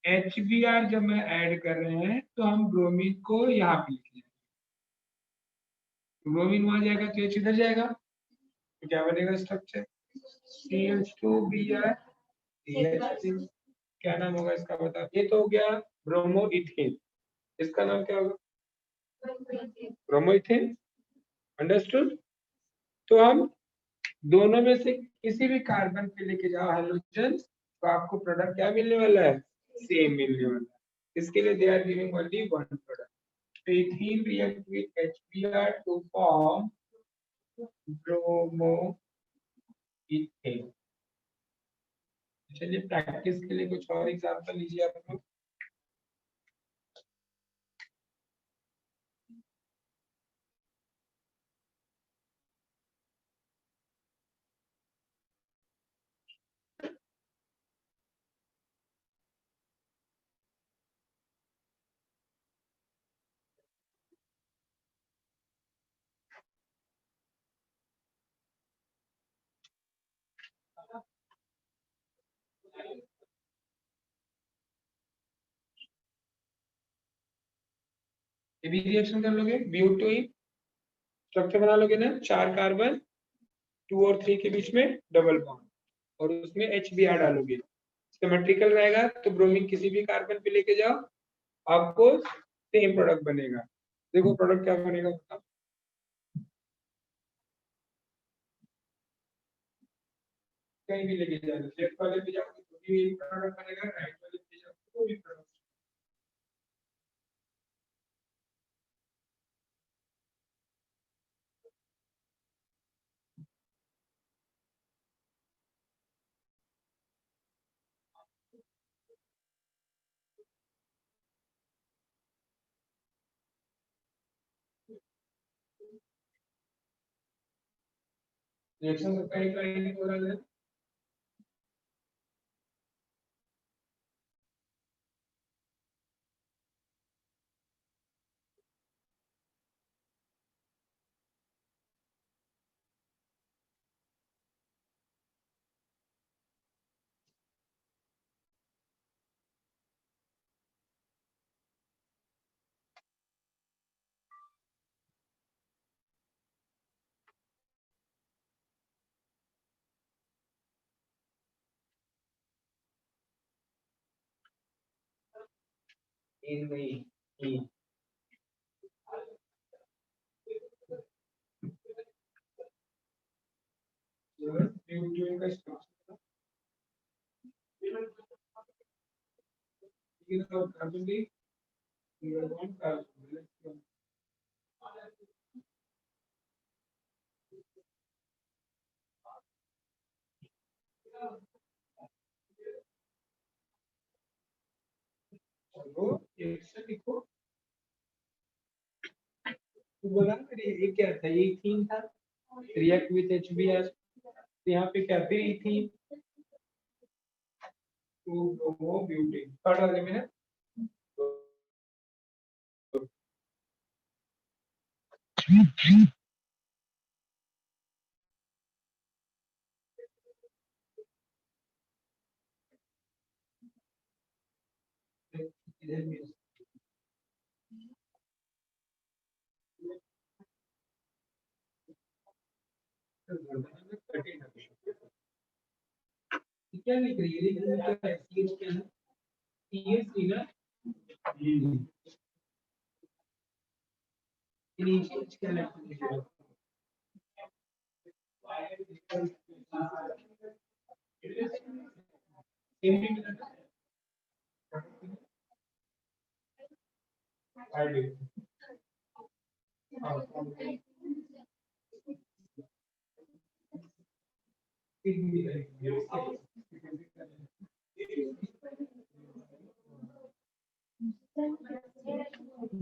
HBr जब मैं ऐड कर रहे हैं तो हम ब्रोमीन को यहाँ पे लिख लेंगे, ब्रोमीन वहां जाएगा तो H इधर जाएगा, तो क्या बनेगा स्ट्रक्चर CH2Br CH3। क्या नाम होगा इसका बताओ, ये तो हो गया ब्रोमो इथेन, इसका नाम क्या होगा ब्रोमो इथेन। अंडरस्टूड। तो हम दोनों में से किसी भी कार्बन पे लेके जाओ हाइड्रोजन, तो आपको प्रोडक्ट क्या मिलने वाला है, सेम मिलने वाला है। इसके लिए they are giving only one product. तो ethene react with HBr to form bromo ethane. चलिए प्रैक्टिस के लिए कुछ और एग्जांपल लीजिए आप लोग। ये भी रिएक्शन कर लोगे, ब्यूटेन स्ट्रक्चर बना लोगे ना, 4 कार्बन 2 और 3 के बीच में डबल बॉन्ड, और उसमें HBr डालोगे, सिमेट्रिकल रहेगा, तो ब्रोमीन किसी भी कार्बन पे लेके जाओ आपको सेम प्रोडक्ट बनेगा। देखो प्रोडक्ट क्या बनेगा बताओ, कहीं भी लेके जाओ, लेफ्ट वाले पे जाओगे तो भी प्रोडक्ट बनेगा, राइट वाले पे जाओगे तो भी प्रोडक्ट। रिएक्शन सबका एक लाइन हो रहा है। इन नहीं इन ब्यूटेन का स्ट्रक्चर ये तो कार्बन दी सिंगल बॉन्ड कार्बन। चलो रिएक्शन लिखो, तो बोला ना ये क्या था, ये इथीन था, रिएक्ट विद HBr, तो यहाँ पे क्या फिर ethene to bromo butane, third वाले में ना। इधर भी कठिन है। क्या लिख रही है, लिख रही है CH क्या है, CH ना, नीचे क्या लिख रही है,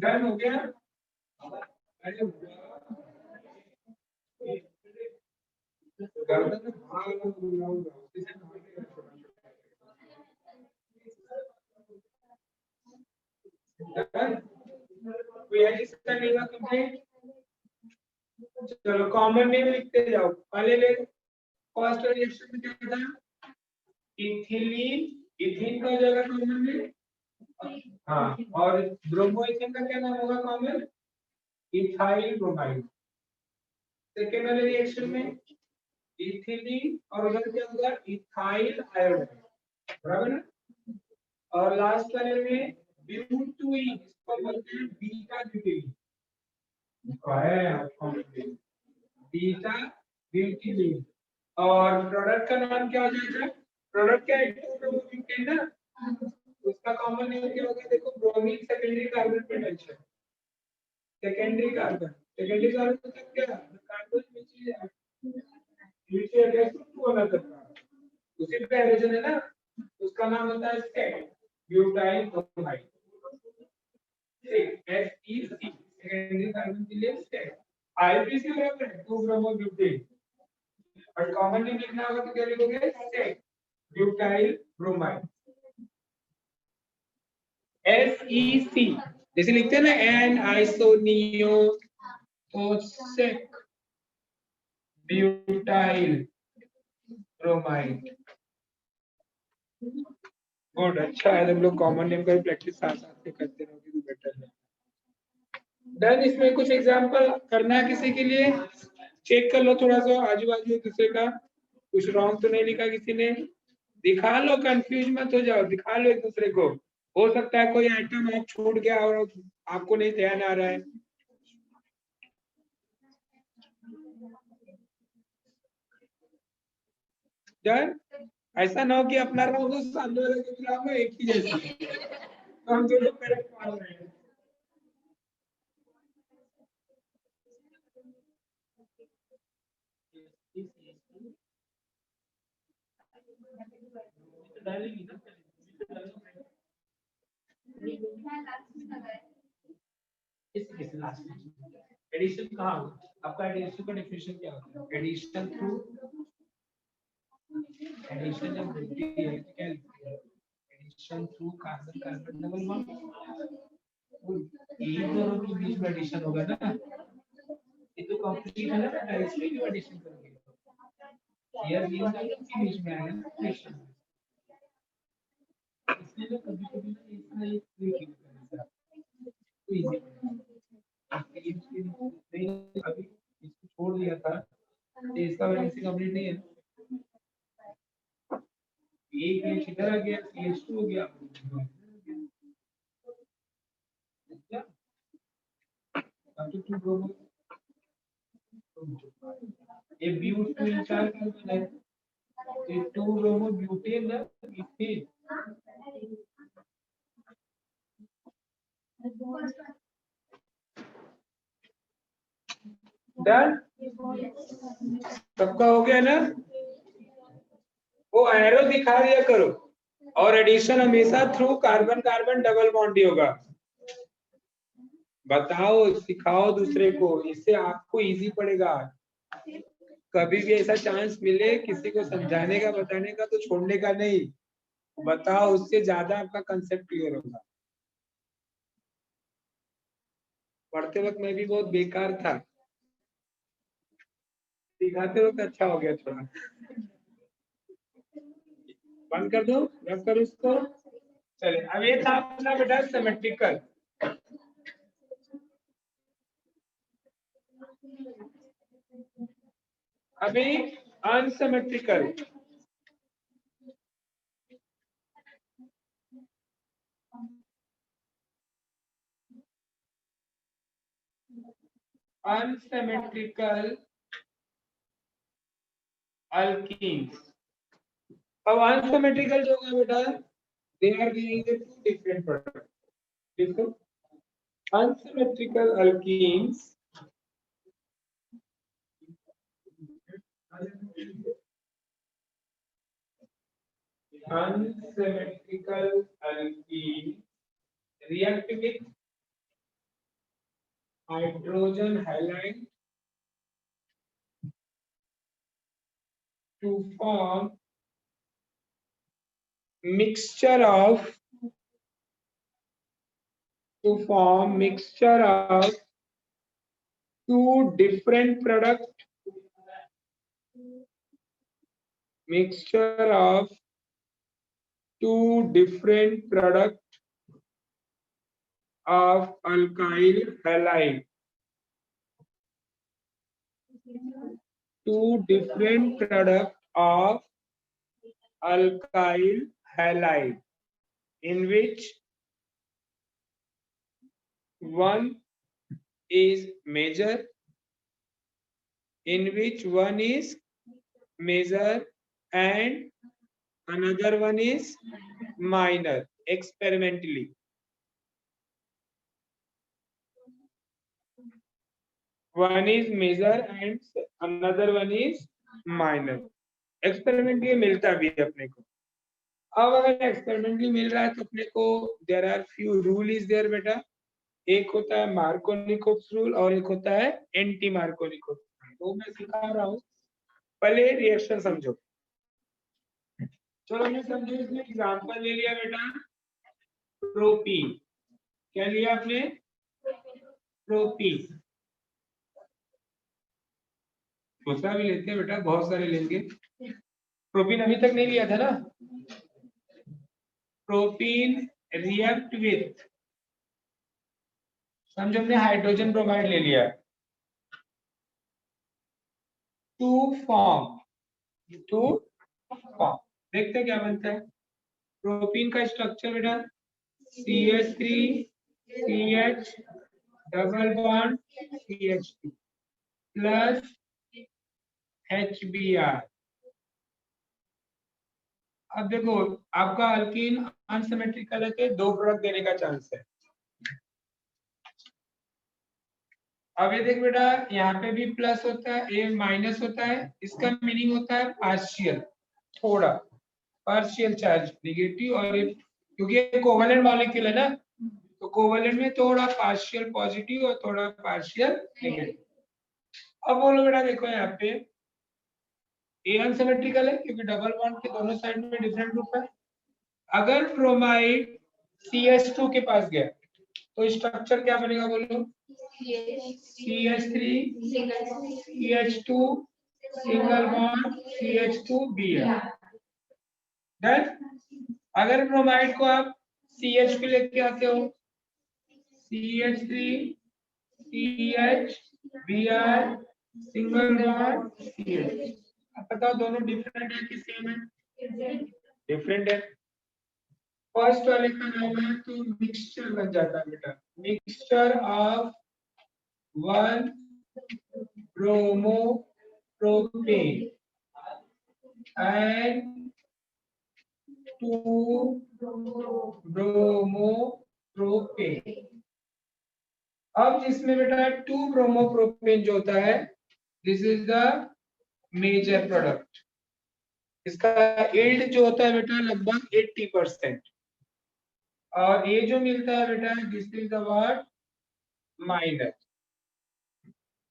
डन हो गया। अरे कंप्लीट। चलो कॉमन नेम लिखते जाओ। पहले ले फर्स्ट रिएक्शन में क्या था? इथिलीन। इथिन का हो जाएगा कॉमन नेम। हाँ, और ब्रोमो इथिन का क्या नाम होगा कॉमन? Ethyl bromide. सेकेंड वाले रिएक्शन में इथिलीन और उधर क्या होगा? Ethyl iodide. बराबर ना? और लास्ट वाले में ब्यूटीन, इसको बोलते हैं बीटा ब्यूटीन। Beta butene. और प्रोडक्ट का नाम क्या हो जाएगा? प्रोडक्ट क्या है? ब्यूटीन ना। उसका कॉमन नेम क्या होगा? देखो, ब्रोमीन सेकेंडरी कार्बन पे टेंशन। सेकेंडरी कार्बन मतलब क्या? कार्बन नीचे अटैच टू अनदर कार्बन, उसी पे हाइड्रोजन है ना, उसका नाम होता है state, butyl bromide. SEC secondary carbon के लिए स्टेट। आईपीसी बराबर है 2 ब्रोमो ब्यूटेन। और कॉमन नेम लिखना होगा तो क्या लिखोगे? State butyl bromide. SEC जैसे लिखते हैं ना, एन आइसोनियो टोसेक ब्यूटाइल ब्रोमाइड। गुड, अच्छा है। हम लोग कॉमन नेम का भी प्रैक्टिस साथ साथ में करते रहोगे तो बेटर है। डन। इसमें कुछ एग्जांपल करना है किसी के लिए? चेक कर लो थोड़ा सा आजू बाजू किसी का, कुछ रॉन्ग तो नहीं लिखा किसी ने? दिखा लो, कंफ्यूज मत हो जाओ, दिखा लो एक दूसरे को। हो सकता है कोई आइटम आप छूट गया और आपको नहीं ध्यान आ रहा है। डन। ऐसा ना हो कि अपना रॉन्ग हो सामने वाले के खिलाफ में एक ही जैसा, तो हम दोनों करेक्ट मान रहे हैं। एडिशन कहाँ? आपका एडिशन का डेफिनेशन क्या होता है? एडिशन थ्रू, एडिशन जब होती है तो क्या लिखते हैं? Addition through carbon carbon double bond. इन दोनों के बीच में एडिशन होगा ना, ये तो कंप्लीट है ना, इसमें क्यों एडिशन करोगे? यार इन दोनों के बीच में है ना एडिशन, इसलिए कभी कभी इसमें एक क्लिक करना तो इजी नहीं। अभी इसको छोड़ दिया था, इसका वैलेंसी कंप्लीट नहीं है। एक एच इधर आ गया, CH2 हो गया। अब तो 2 ब्रोमो, ये ब्यूटीन 4 कार्बन है, ये 2 ब्रोमो ब्यूटेन ना, इथेन। डन। सबका हो गया ना? वो एरो दिखा दिया करो। और एडिशन हमेशा through carbon carbon double bond ही होगा। बताओ, सिखाओ दूसरे को, इससे आपको इजी पड़ेगा। कभी भी ऐसा चांस मिले किसी को समझाने का बताने का तो छोड़ने का नहीं, बताओ, उससे ज्यादा आपका कंसेप्ट क्लियर होगा। पढ़ते वक्त मैं भी बहुत बेकार था, सिखाते वक्त अच्छा हो गया थोड़ा। बंद कर दो, रब करो इसको। चले, अब ये था अपना बेटा सिमेट्रिकल। अभी अनसिमेट्रिकल। Unsymmetrical alkenes. अब unsymmetrical जो होगा बेटा, they are giving the two different products. देखो, unsymmetrical alkenes react with hydrogen halide to form mixture of two different product, mixture of two different product of alkyl halide, two different product of alkyl halide, in which one is major, and another one is minor. Experimentally, one is major and another one is minor. Experimentally मिलता भी है अपने को. अब अगर experimentally मिल रहा है तो अपने को there are few rule is there बेटा. एक होता है मार्कोनिकोव्स रूल और एक होता है एंटी मार्कोनिकोव्स. तो मैं सिखा रहा हूँ, पहले रिएक्शन समझो. चलो हमने समझो, इसमें एग्जांपल ले लिया बेटा प्रोपीन. क्या लिया आपने? प्रोपीन. दूसरा भी लेते हैं बेटा, बहुत सारे लेंगे. प्रोपीन अभी तक नहीं लिया था ना. प्रोपीन रिएक्ट विथ, समझो हमने हाइड्रोजन ब्रोमाइड ले लिया, टू फॉर्म. देखते हैं क्या बनता है. प्रोपीन का स्ट्रक्चर बेटा CH3CH double bond CH2 plus HBr. अब देखो आपका अल्कीन अनसिमेट्रिकल है तो दो प्रोडक्ट देने का चांस है. अब ये देख बेटा, यहाँ पे भी प्लस होता है, ये माइनस होता है. इसका मीनिंग होता है पार्शियल, थोड़ा पार्शियल चार्ज नेगेटिव. और क्योंकि ये कोवेलेंट मॉलिक्यूल है ना, तो कोवेलेंट में थोड़ा पार्शियल पॉजिटिव और थोड़ा पार्शियल नेगेटिव. अब बोलो बेटा, देखो यहाँ पे ए अनसिमेट्रिकल है क्योंकि डबल बॉन्ड के दोनों साइड में डिफरेंट ग्रुप है. अगर ब्रोमाइड CH2 के पास गया तो स्ट्रक्चर क्या बनेगा बोलो? CH3 CH2 single bond CH2Br. Done. अगर ब्रोमाइड को आप CH पे लेके आते हो, CH3 CH Br single bond CH. अब बताओ दोनों डिफरेंट है कि सेम है? डिफरेंट है. फर्स्ट वाले का नाम है तो मिक्सचर बन जाता है बेटा. Mixture of 1 bromo propane and 2 bromo propane. अब जिसमें बेटा 2 ब्रोमो प्रोपेन जो होता है, this is the major product. इसका यील्ड जो होता है बेटा लगभग 80%. और ये जो मिलता है बेटा, this is the what minor.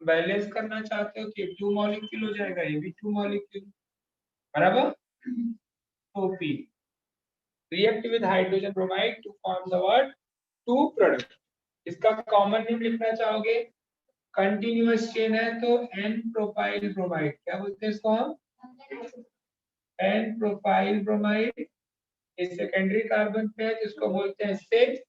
Balance करना चाहते हो कि 2 मॉलिक्यूल हो जाएगा, ये भी 2 मॉलिक्यूल बराबर. P react with hydrogen bromide to form the what 2 product. इसका कॉमन नेम लिखना चाहोगे, कंटिन्यूअस चेन है तो N प्रोपाइल ब्रोमाइड. क्या बोलते हैं इसको हम? N propyl bromide. इस सेकेंडरी कार्बन पे है जिसको बोलते हैं सेक्स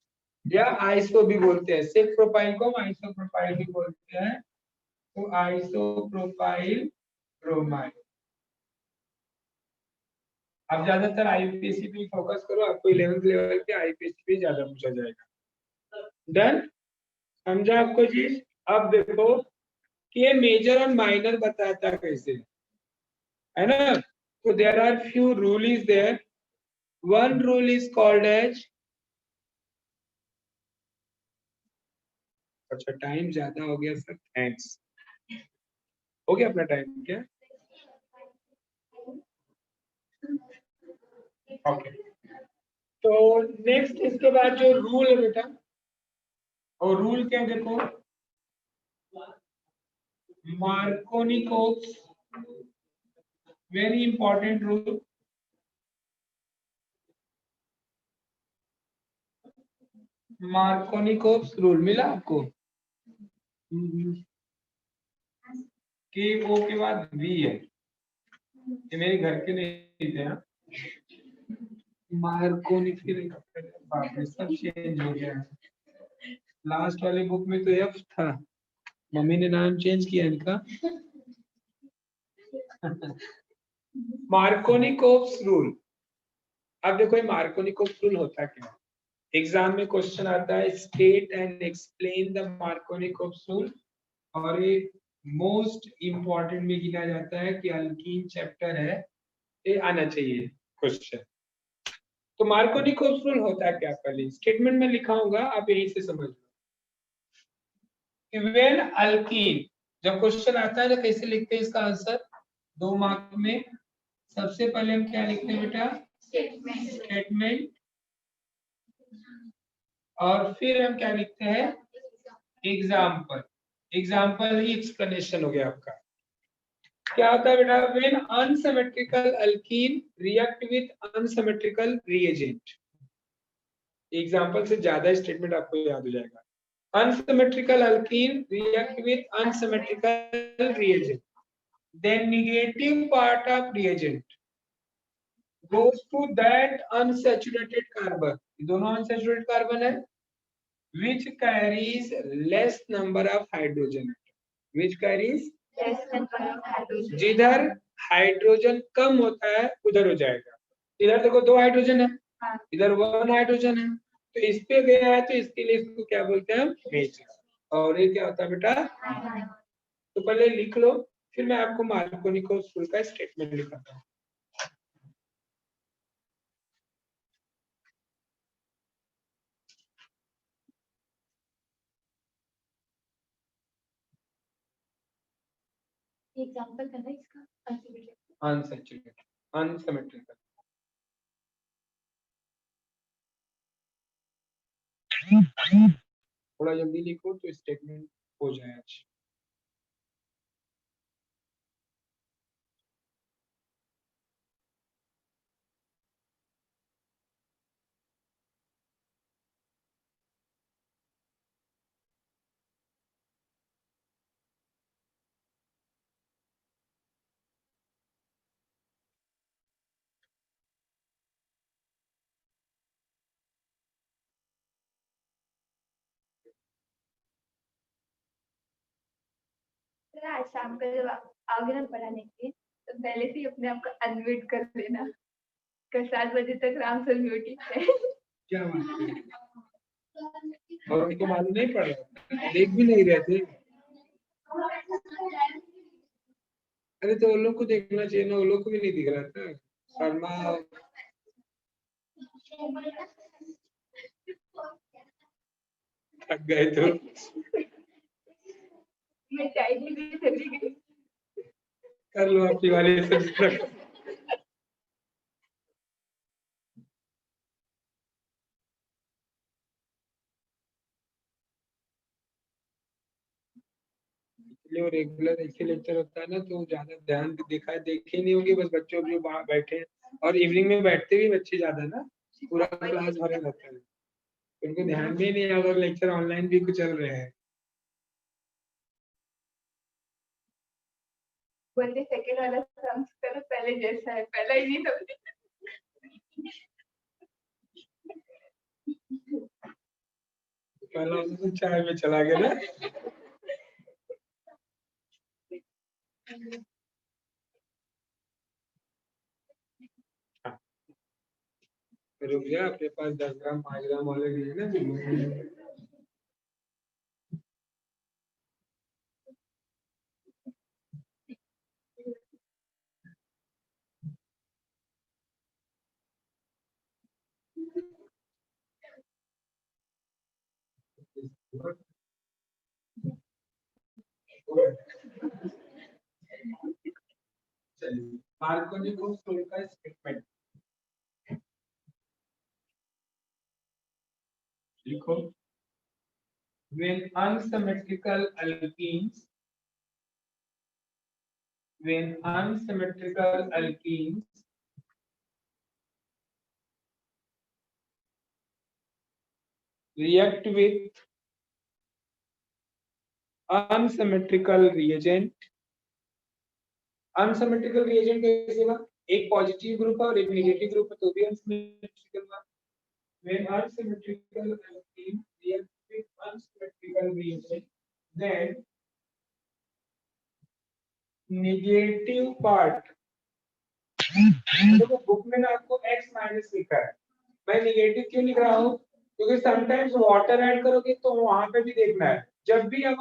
या आइसो भी बोलते हैं. सेक्स प्रोपाइल को हम आइसो प्रोपाइल भी बोलते हैं. तो आइसो प्रोपाइल ब्रोमाइड. आप ज्यादातर आईपीएससी पे फोकस करो, आपको 11th लेवल पे आईपीएससी पे ज्यादा पूछा जाएगा. डन. समझा आपको चीज? अब देखो कि ये मेजर और माइनर बताता कैसे. है ना? तो there are few rule is there. One rule is called as. अच्छा टाइम ज्यादा हो गया सर, थैंक्स. हो गया अपना टाइम क्या? ओके. तो नेक्स्ट इसके बाद जो रूल है बेटा, और रूल क्या देखो, Markovnikov's, very important rule. Markovnikov's rule मिला आपको? के ओ के बाद वी है, ये मेरे घर के नहीं थे. हाँ, मार्कोनिक सब चेंज हो गया है. लास्ट वाली बुक में तो एफ था, मम्मी ने नाम चेंज किया इनका. Markovnikov's rule. अब देखो ये मार्कोनिकोव्स रूल होता क्या है. एग्जाम में क्वेश्चन आता है, state and explain the Markovnikov's rule. और ये मोस्ट इंपॉर्टेंट में गिना जाता है कि अल्कीन चैप्टर है, ये आना चाहिए क्वेश्चन. तो मार्कोनिकोव्स रूल होता है क्या, पहले स्टेटमेंट में लिखा होगा, आप यहीं से समझ लो. व्हेन अल्कीन, जब क्वेश्चन आता है तो कैसे लिखते हैं इसका आंसर 2 मार्क में. सबसे पहले हम क्या लिखते हैं बेटा, स्टेटमेंट. और फिर हम क्या लिखते हैं, एग्जाम्पल. एग्जाम्पल ही एक्सप्लेनेशन हो गया आपका. क्या होता है बेटा, when unsymmetrical alkyne react with unsymmetrical reagent. Example से ज्यादा स्टेटमेंट आपको याद हो जाएगा. unsymmetrical alkene react with unsymmetrical reagent, then negative part of reagent goes to that unsaturated carbon, दोनों unsaturated carbon है, which carries less number of hydrogen, which carries less number of hydrogen. जिधर hydrogen कम होता है उधर हो जाएगा. इधर देखो 2 हाइड्रोजन है, इधर 1 हाइड्रोजन है, तो इस पे गया है तो इसके लिए इसको क्या बोलते हैं, मेजर. और ये क्या होता है बेटा, तो पहले लिख लो, फिर मैं आपको मार्कोनिकोव्स रूल का स्टेटमेंट लिखाता हूँ. एग्जांपल करना इसका अनसैचुरेटेड, अनसिमेट्रिकल. थोड़ा जल्दी लिखो तो स्टेटमेंट हो जाए अच्छा. आज शाम को जब आप आओगे ना पढ़ाने के लिए, तो पहले से ही अपने आप को अनम्यूट कर लेना. कल 7 बजे तक राम सर म्यूटिंग है. क्या बात है, और उनको मालूम नहीं पड़ रहा, देख भी नहीं रहे थे. अरे तो उन लोग को देखना चाहिए ना, उन लोग को भी नहीं दिख रहा था. शर्मा थक गए तो मैं चाय के लिए चली गई. कर लो आपकी वाली से जितना. इसलिए वो रेगुलर ऐसे लेक्चर होता है ना, तो ज्यादा ध्यान देखा देखे नहीं होंगे, बस बच्चों जो बाहर बैठे हैं. और इवनिंग में बैठते भी बच्चे ज्यादा ना, पूरा क्लास भरा रहता है, उनको ध्यान में नहीं अगर लेक्चर ऑनलाइन भी कुछ चल रहे हैं. बोलते सेकंड वाला सॉन्ग करो, पहले जैसा है पहला ही नहीं समझे. पहला वाला तो चाय में चला गया ना. रुक जा, अपने पास 10 ग्राम 5 ग्राम वाले भी है ना. चलिए मार्कोनी ग्रुप रूल का स्टेटमेंट लिखो। when unsymmetrical alkenes react with unsymmetrical reagent कैसे हुआ? एक पॉजिटिव ग्रुप है और एक नेगेटिव ग्रुप है तो भी अनसिमेट्रिकल हुआ। when unsymmetrical alkenes react with unsymmetrical reagent then negative part, देखो बुक में ना आपको x माइनस लिखा है, मैं नेगेटिव क्यों लिख रहा हूँ? क्योंकि समटाइम्स वाटर ऐड करोगे तो वहां पे भी देखना है, जब भी आप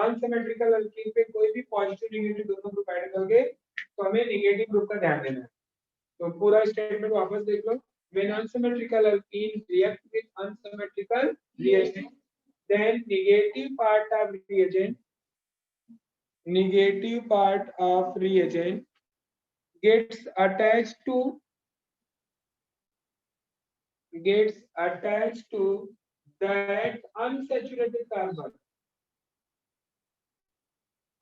अनसिमेट्रिकल अल्कीन पे कोई भी पॉजिटिव नेगेटिव दोनों ग्रुप ऐड करोगे तो हमें नेगेटिव ग्रुप का ध्यान देना है। तो पूरा स्टेटमेंट वापस देख लो। when unsymmetrical alkenes react with unsymmetrical reagent then negative part of reagent gets attached to that unsaturated carbon।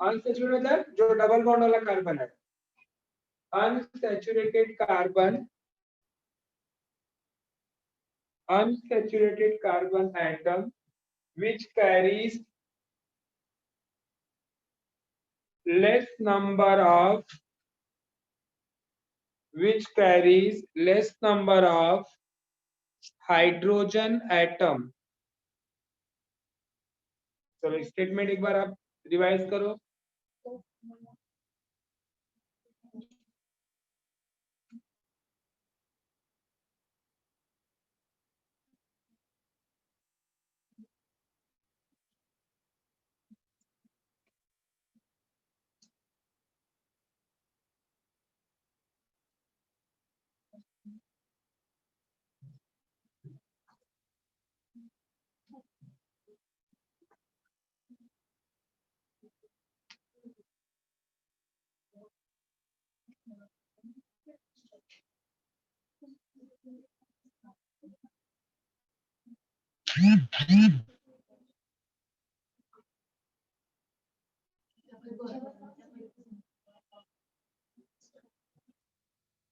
Unsaturated मतलब जो डबल बॉन्ड वाला कार्बन है, unsaturated carbon atom which carries less number of hydrogen atom. चलो statement एक बार आप revise करो।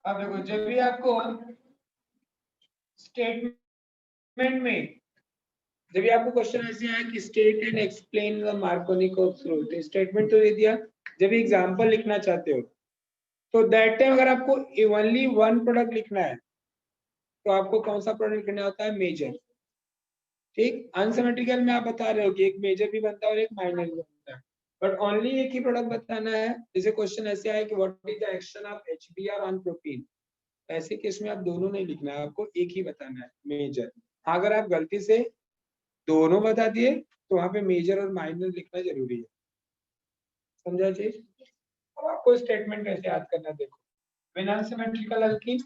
अब देखो जब भी आपको स्टेटमेंट में जब भी आपको क्वेश्चन ऐसे आया कि state and explain the Markovnikov rule, तो स्टेटमेंट तो दे दिया, जब भी एग्जांपल लिखना चाहते हो तो दैट टाइम अगर आपको ओनली वन प्रोडक्ट लिखना है तो आपको कौन सा प्रोडक्ट लिखना होता है? मेजर। ठीक, अनसिमेट्रिकल में आप बता रहे हो कि एक मेजर भी बनता है और एक माइनर भी बनता है, बट ओनली एक ही प्रोडक्ट बताना है। जैसे क्वेश्चन ऐसे आया कि what is the action of HBr on protein, ऐसे केस में आप दोनों नहीं लिखना है, आपको एक ही बताना है, मेजर। अगर आप गलती से दोनों बता दिए तो वहां पे मेजर और माइनर लिखना जरूरी है। समझा चीज? अब आपको स्टेटमेंट कैसे याद करना है, देखो। when unsymmetrical alkene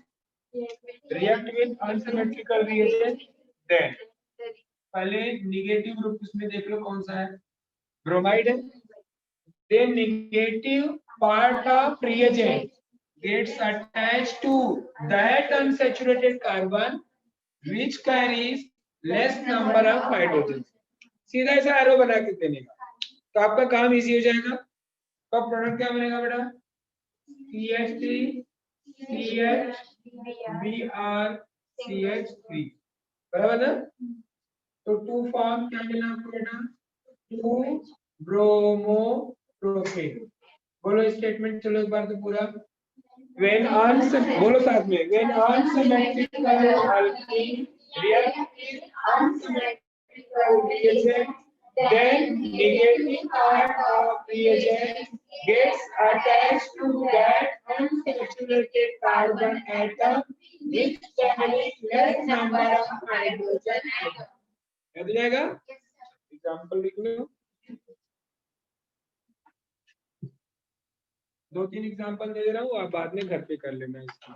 react with unsymmetrical reagent then, पहले नेगेटिव ग्रुप इसमें देख लो कौन सा है, ब्रोमाइड है। then negative part of reagent gets attached to that unsaturated carbon which carries less number of hydrogen। सीधा ऐसा एरो बना के देने का तो आपका काम इजी हो जाएगा। तो प्रोडक्ट क्या बनेगा बेटा? CH3 CH Br CH3, बराबर ना? तो 2 फॉर्म क्या मिला आपको बेटा? 2 ब्रोमो प्रोपेन। बोलो स्टेटमेंट, चलो एक बार तो पूरा। बोलो साथ में, when unsymmetrical alkene react with unsymmetrical reagent then negative part of reagent gets attached to that unsaturated carbon atom which carries less number of hydrogen atom। याद जाएगा? एग्जांपल लिख लो, 2-3 एग्जांपल दे रहा हूँ, आप बाद में घर पे कर लेना इसका।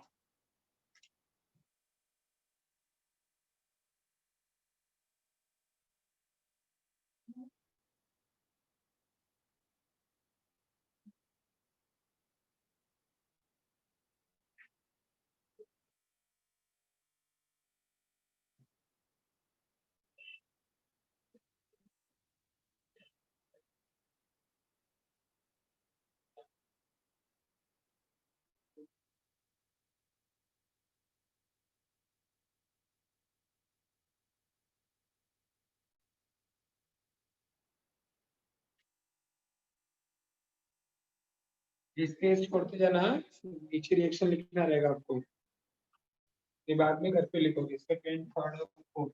इसके छोड़ते जाना, पीछे रिएक्शन लिखना रहेगा आपको, ये बाद में घर पे लिखोगे, सेकंड थर्ड और फोर्थ।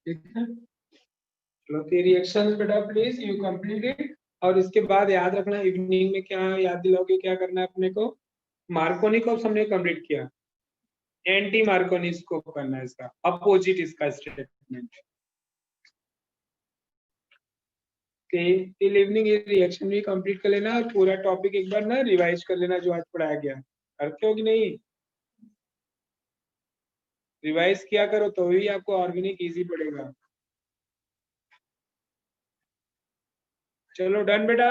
ठीक है, चलो तो रिएक्शन बेटा प्लीज यू कंप्लीट इट। और इसके बाद याद रखना, इवनिंग में क्या याद दिलाओगे, क्या करना है अपने को, मार्कोनिकोव हमने कंप्लीट किया, एंटी मार्कोनिस को करना है, इसका अपोजिट इसका स्टेटमेंट। टिल इवनिंग ये रिएक्शन भी कंप्लीट कर लेना, और पूरा टॉपिक एक बार ना रिवाइज कर लेना जो आज पढ़ाया गया, करते हो कि नहीं? रिवाइज किया करो तो ही आपको ऑर्गेनिक इजी पड़ेगा। चलो डन बेटा।